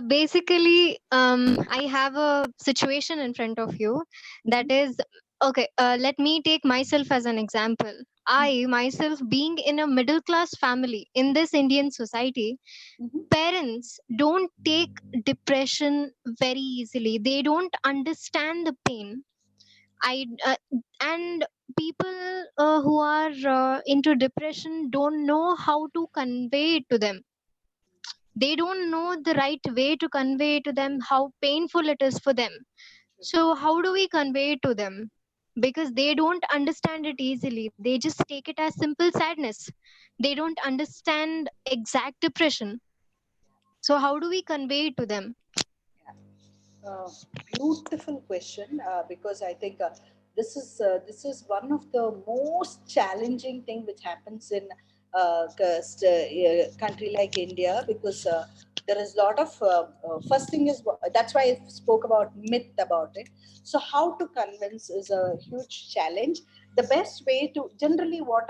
Basically, I have a situation in front of you that is okay. Let me take myself as an example. I myself, being in a middle class family in this Indian society, parents don't take depression very easily. They don't understand the pain. I and people who are into depression don't know how to convey it to them. They don't know the right way to convey to them how painful it is for them. So how do we convey it to them? Because they don't understand it easily. They just take it as simple sadness. They don't understand exact depression. So how do we convey it to them? Uh, Beautiful question, because I think this is one of the most challenging thing which happens in country like India, because there is a lot of first thing is, that's why I spoke about myth about it. So how to convince is a huge challenge. The best way to, generally what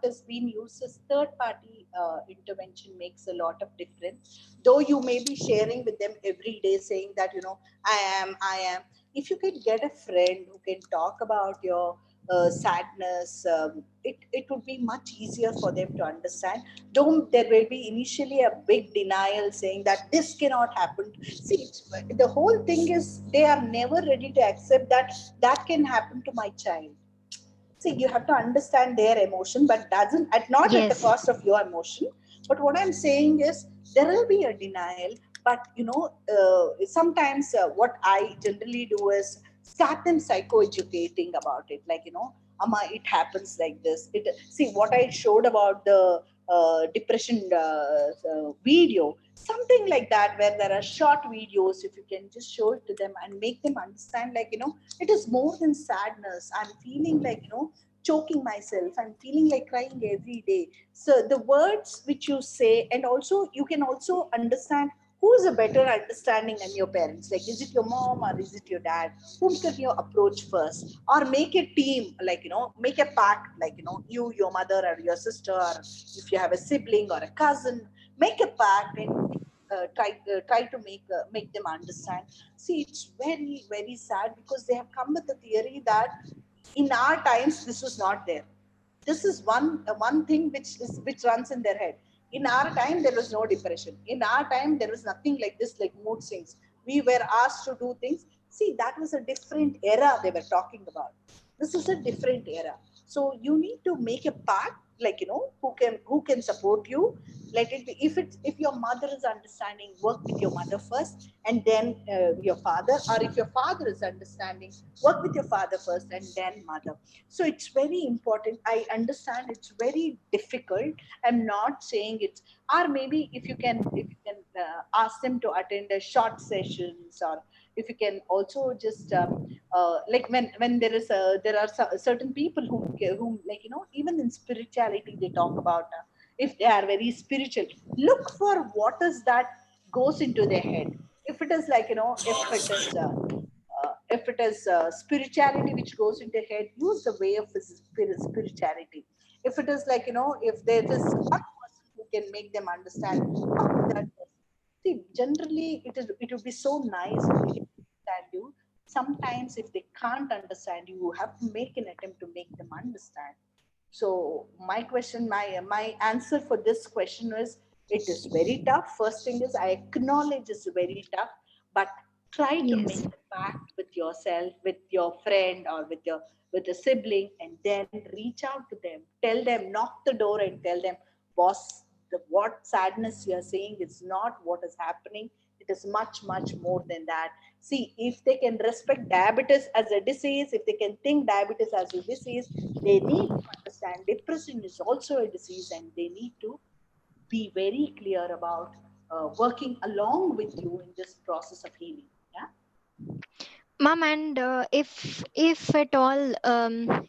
is being used is third party intervention makes a lot of difference, though you may be sharing with them every day saying that, you know, I am. If you can get a friend who can talk about your sadness, it would be much easier for them to understand. Don't there will be initially a big denial saying that this cannot happen. See, the whole thing is they are never ready to accept that that can happen to my child. See, you have to understand their emotion, but doesn't at not at the Yes. cost of your emotion. But what I'm saying is there will be a denial, but you know, sometimes what I generally do is start them psychoeducating about it, like, you know, Amma, it happens like this. It, see what I showed about the depression video, something like that, where there are short videos. If you can just show it to them and make them understand, like, you know, it is more than sadness. I'm feeling like, you know, choking myself. I'm feeling like crying every day. So the words which you say, and also you can also understand who is a better understanding than your parents. Like, is it your mom or is it your dad? Whom can you approach first? Or make a team, like, you know, make a pact, like, you know, you, your mother, or your sister, or if you have a sibling or a cousin, make a pact and try to make them understand. See, it's very very sad because they have come with the theory that in our times this was not there. This is one thing which runs in their head. In our time there was no depression. In our time there was nothing like this, like mood swings. We were asked to do things. See, that was a different era they were talking about. This is a different era. So you need to make a pact, like, you know, who can support you. Let it be, if your mother is understanding, work with your mother first, and then your father. Or if your father is understanding, work with your father first and then mother. So it's very important. I understand it's very difficult. I'm not saying it's, or maybe if you can ask them to attend a short sessions, or if you can also just like when there are certain people who, like, you know, even in spirituality they talk about, if they are very spiritual, look for what is that goes into their head. If it is, like, you know, if it is spirituality which goes into head, use the way of spirituality. If it is, like, you know, if there is one person who can make them understand, talk to that person. See, generally it would be so nice if they can understand you. Sometimes if they can't understand you, you have to make an attempt to make them understand. So my answer for this question is, it is very tough. First thing is, I acknowledge it's very tough, but try to make Yes. a pact with yourself, with your friend, or with a sibling, and then reach out to them. Tell them, knock the door and tell them, boss, what sadness you are saying is not what is happening. It is much, much more than that. See, if they can respect diabetes as a disease, if they can think diabetes as a disease, they need to understand depression is also a disease, and they need to be very clear about working along with you in this process of healing. Yeah. Ma'am, and if at all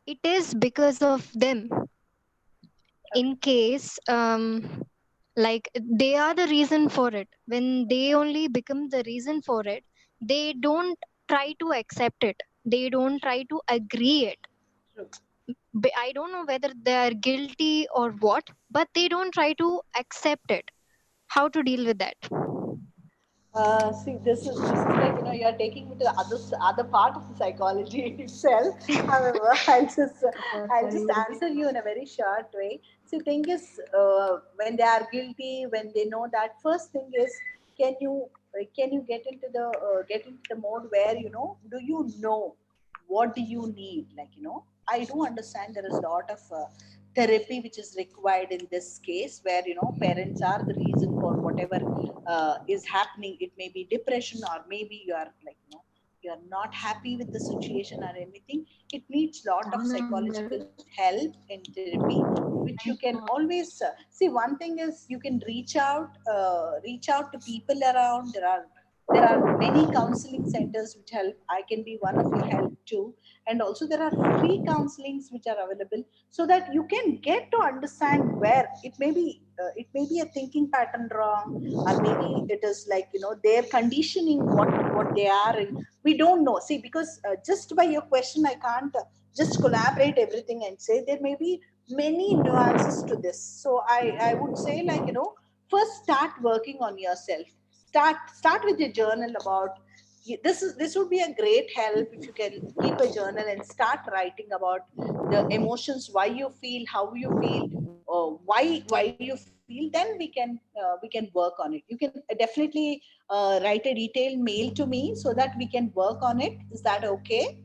it is because of them, Okay. in case like they are the reason for it, when they only become the reason for it, they don't try to accept it, they don't try to agree it. True. I don't know whether they are guilty or what, but they don't try to accept it. How to deal with that? See, this is like, you know, you are taking me to the other part of the psychology itself. However, I'll just answer you in a very short way. See, thing is, when they are guilty, when they know that, first thing is, can you get into the mode where, you know, do you know what do you need? Like, you know, I do understand there is a lot of therapy which is required in this case, where, you know, parents are the reason for whatever is happening. It may be depression, or maybe you are, like, you know, you are not happy with the situation or anything. It needs lot of psychological help and therapy, which you can always see. One thing is, you can reach out to people around. There are There are many counseling centers which help. I can be one of your help too. And also there are free counselings which are available, so that you can get to understand where it may be a thinking pattern wrong, or maybe it is like, their conditioning, what they are in. We don't know. See, because just by your question, I can't just collaborate everything and say there may be many nuances to this. So I would say, like, first start working on yourself. Start with your journal about this would be a great help if you can keep a journal and start writing about the emotions, why you feel, how you feel, why you feel. Then we can work on it. You can definitely write a detailed mail to me so that we can work on it. Is that okay?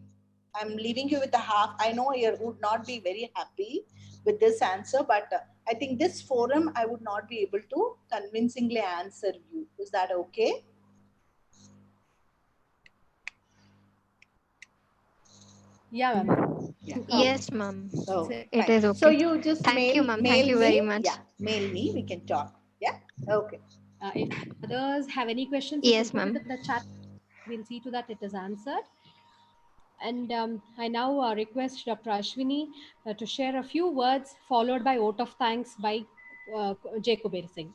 I'm leaving you with a half. I know you would not be very happy with this answer, but I think this forum I would not be able to convincingly answer you. Is that okay? Yeah, ma'am. Yeah. Yes, ma'am. Oh, It fine. is So okay. you just Thank you, ma'am. Thank mail you very me. much. Yeah, mail me. We can talk. Yeah. Okay. If others have any questions, you can Yes, put it ma'am. in the chat. We'll see to that it is answered. And I now request Dr. Ashwini to share a few words, followed by vote of thanks by J. Kuber Singh.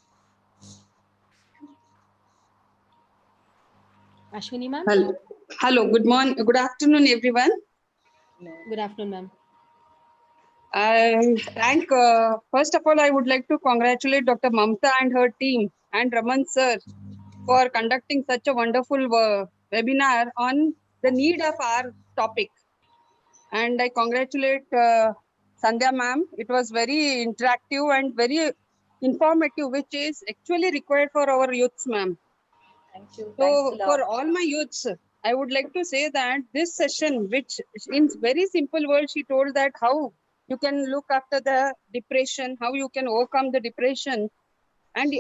Ashwini, ma'am. Hello. Hello. Good morning. Good afternoon, everyone. Good afternoon, ma'am. I thank. First of all, I would like to congratulate Dr. Mamta and her team and Raman sir for conducting such a wonderful webinar on the need of our topic. And I congratulate Sandhya ma'am. It was very interactive and very informative, which is actually required for our youths, ma'am. Thank you. Thanks a So lot. for all my youths, I would like to say that this session, which in very simple words, she told that how you can look after the depression, how you can overcome the depression. And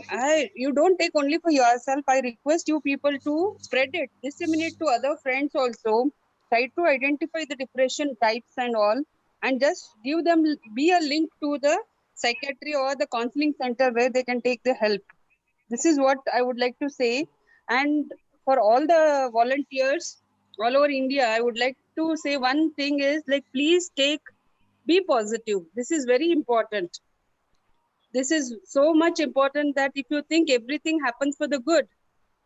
you don't take only for yourself. I request you people to spread it, disseminate to other friends also. Try to identify the depression types and all, and just give them, be a link to the psychiatry or the counseling center where they can take the help. This is what I would like to say. And for all the volunteers all over India, I would like to say one thing is, like, please be positive. This is very important. This is so much important that if you think everything happens for the good,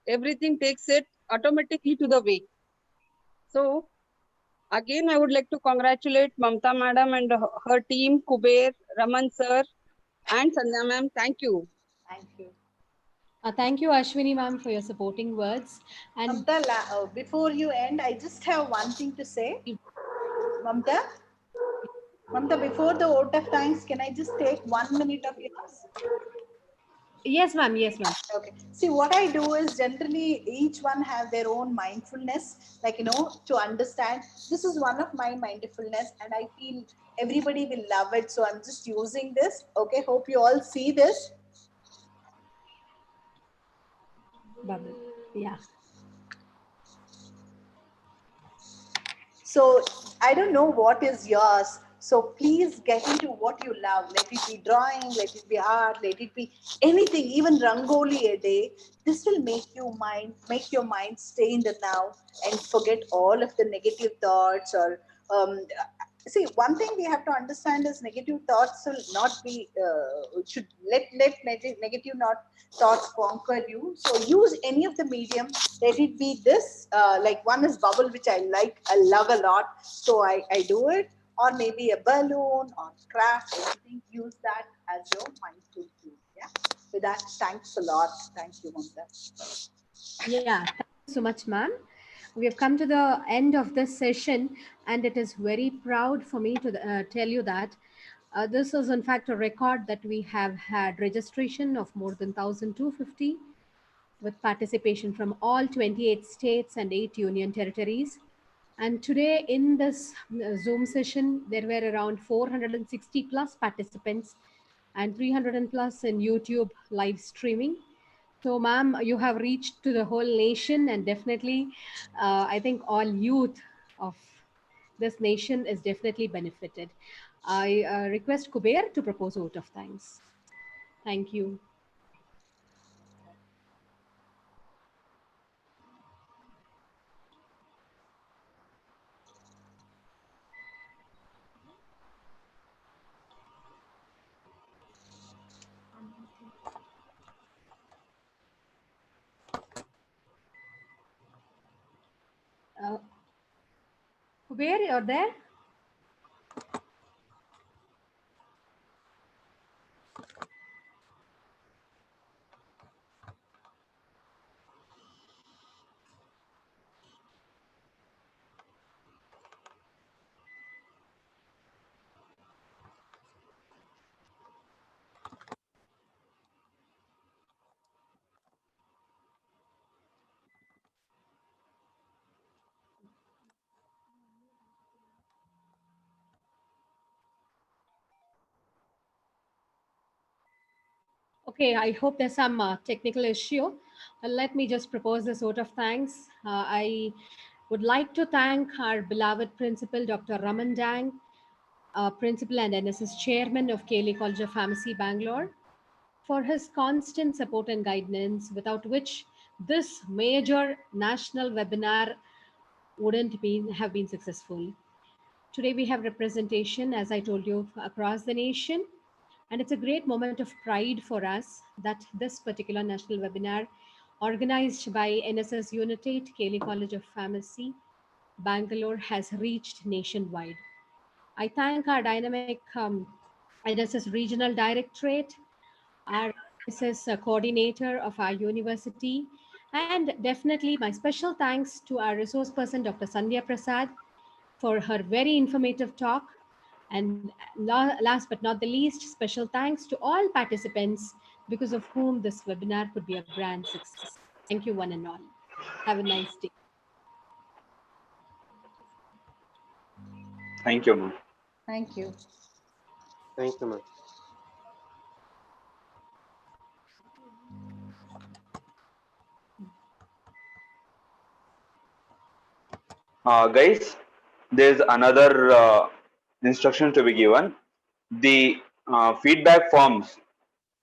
everything takes it automatically to the way. So again, I would like to congratulate Mamta madam and her team, Kuber, Raman sir, and Sandhya ma'am. Thank you. Thank you. Thank you, Ashwini ma'am, for your supporting words. And Mamta, before you end, I just have one thing to say. Mamta, before the vote of thanks, can I just take 1 minute of yours? Yes, ma'am. Yes, ma'am. Okay. See, what I do is generally each one have their own mindfulness, like, to understand. This is one of my mindfulness, and I feel everybody will love it. So I'm just using this. Okay. Hope you all see this. Bubble. Yeah. So I don't know what is yours. So please get into what you love. Let it be drawing, let it be art, let it be anything, even rangoli a day. This will make your mind stay in the now and forget all of the negative thoughts or see, one thing we have to understand is negative thoughts will not be should let negative not thoughts conquer you. So use any of the medium. Let it be this like one is bubble, which I love a lot, so I do it, or maybe a balloon or craft, anything. Use that as your mindful tool. Yeah, with that, thanks a lot. Thank you, Mamta. Yeah, thank you so much, ma'am. We have come to the end of this session, and it is very proud for me to tell you that this is, in fact, a record that we have had registration of more than 1,250 with participation from all 28 states and 8 union territories. And today in this Zoom session, there were around 460 plus participants and 300 and plus in YouTube live streaming. So, ma'am, you have reached to the whole nation, and definitely, I think all youth of this nation is definitely benefited. I request Kuber to propose a vote of thanks. Thank you. Kuber, you're there? Okay, I hope there's some technical issue. Let me just propose this vote of thanks. I would like to thank our beloved principal, Dr. Raman Dang, principal and NSS chairman of KLE College of Pharmacy, Bangalore, for his constant support and guidance, without which this major national webinar wouldn't have been successful. Today we have representation, as I told you, across the nation. And it's a great moment of pride for us that this particular national webinar, organized by NSS Unit 8, KLE College of Pharmacy, Bangalore, has reached nationwide. I thank our dynamic NSS Regional Directorate, our NSS coordinator of our university, and definitely my special thanks to our resource person, Dr. Sandhya Prasad, for her very informative talk. And last but not the least, special thanks to all participants because of whom this webinar could be a grand success. Thank you one and all. Have a nice day. Thank you, ma'am. Thank you. Thank you, ma'am. Guys, there's another instruction to be given. The feedback forms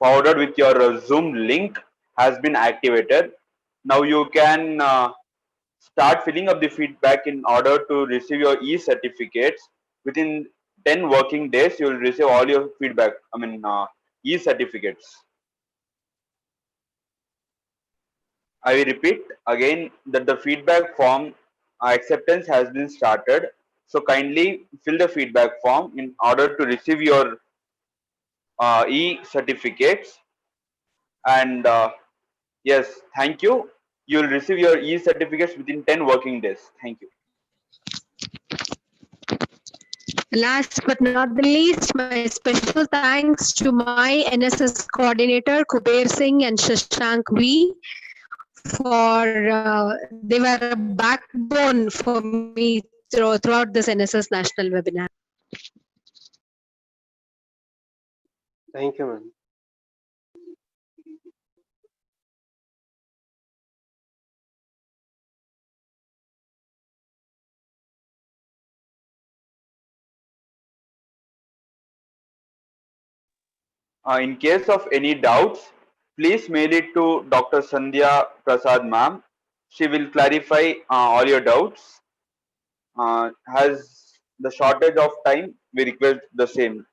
forwarded with your Zoom link has been activated. Now you can start filling up the feedback in order to receive your e-certificates. Within 10 working days, you will receive all your feedback, e-certificates. I will repeat again that the feedback form acceptance has been started. So kindly fill the feedback form in order to receive your e-certificates. And yes, thank you. You will receive your e-certificates within 10 working days. Thank you. Last but not the least, my special thanks to my NSS coordinator, Kuber Singh and Shashank V, for they were a backbone for me throughout this NSS National Webinar. Thank you, ma'am. In case of any doubts, please mail it to Dr. Sandhya Prasad ma'am. She will clarify all your doubts. Has the shortage of time, we request the same.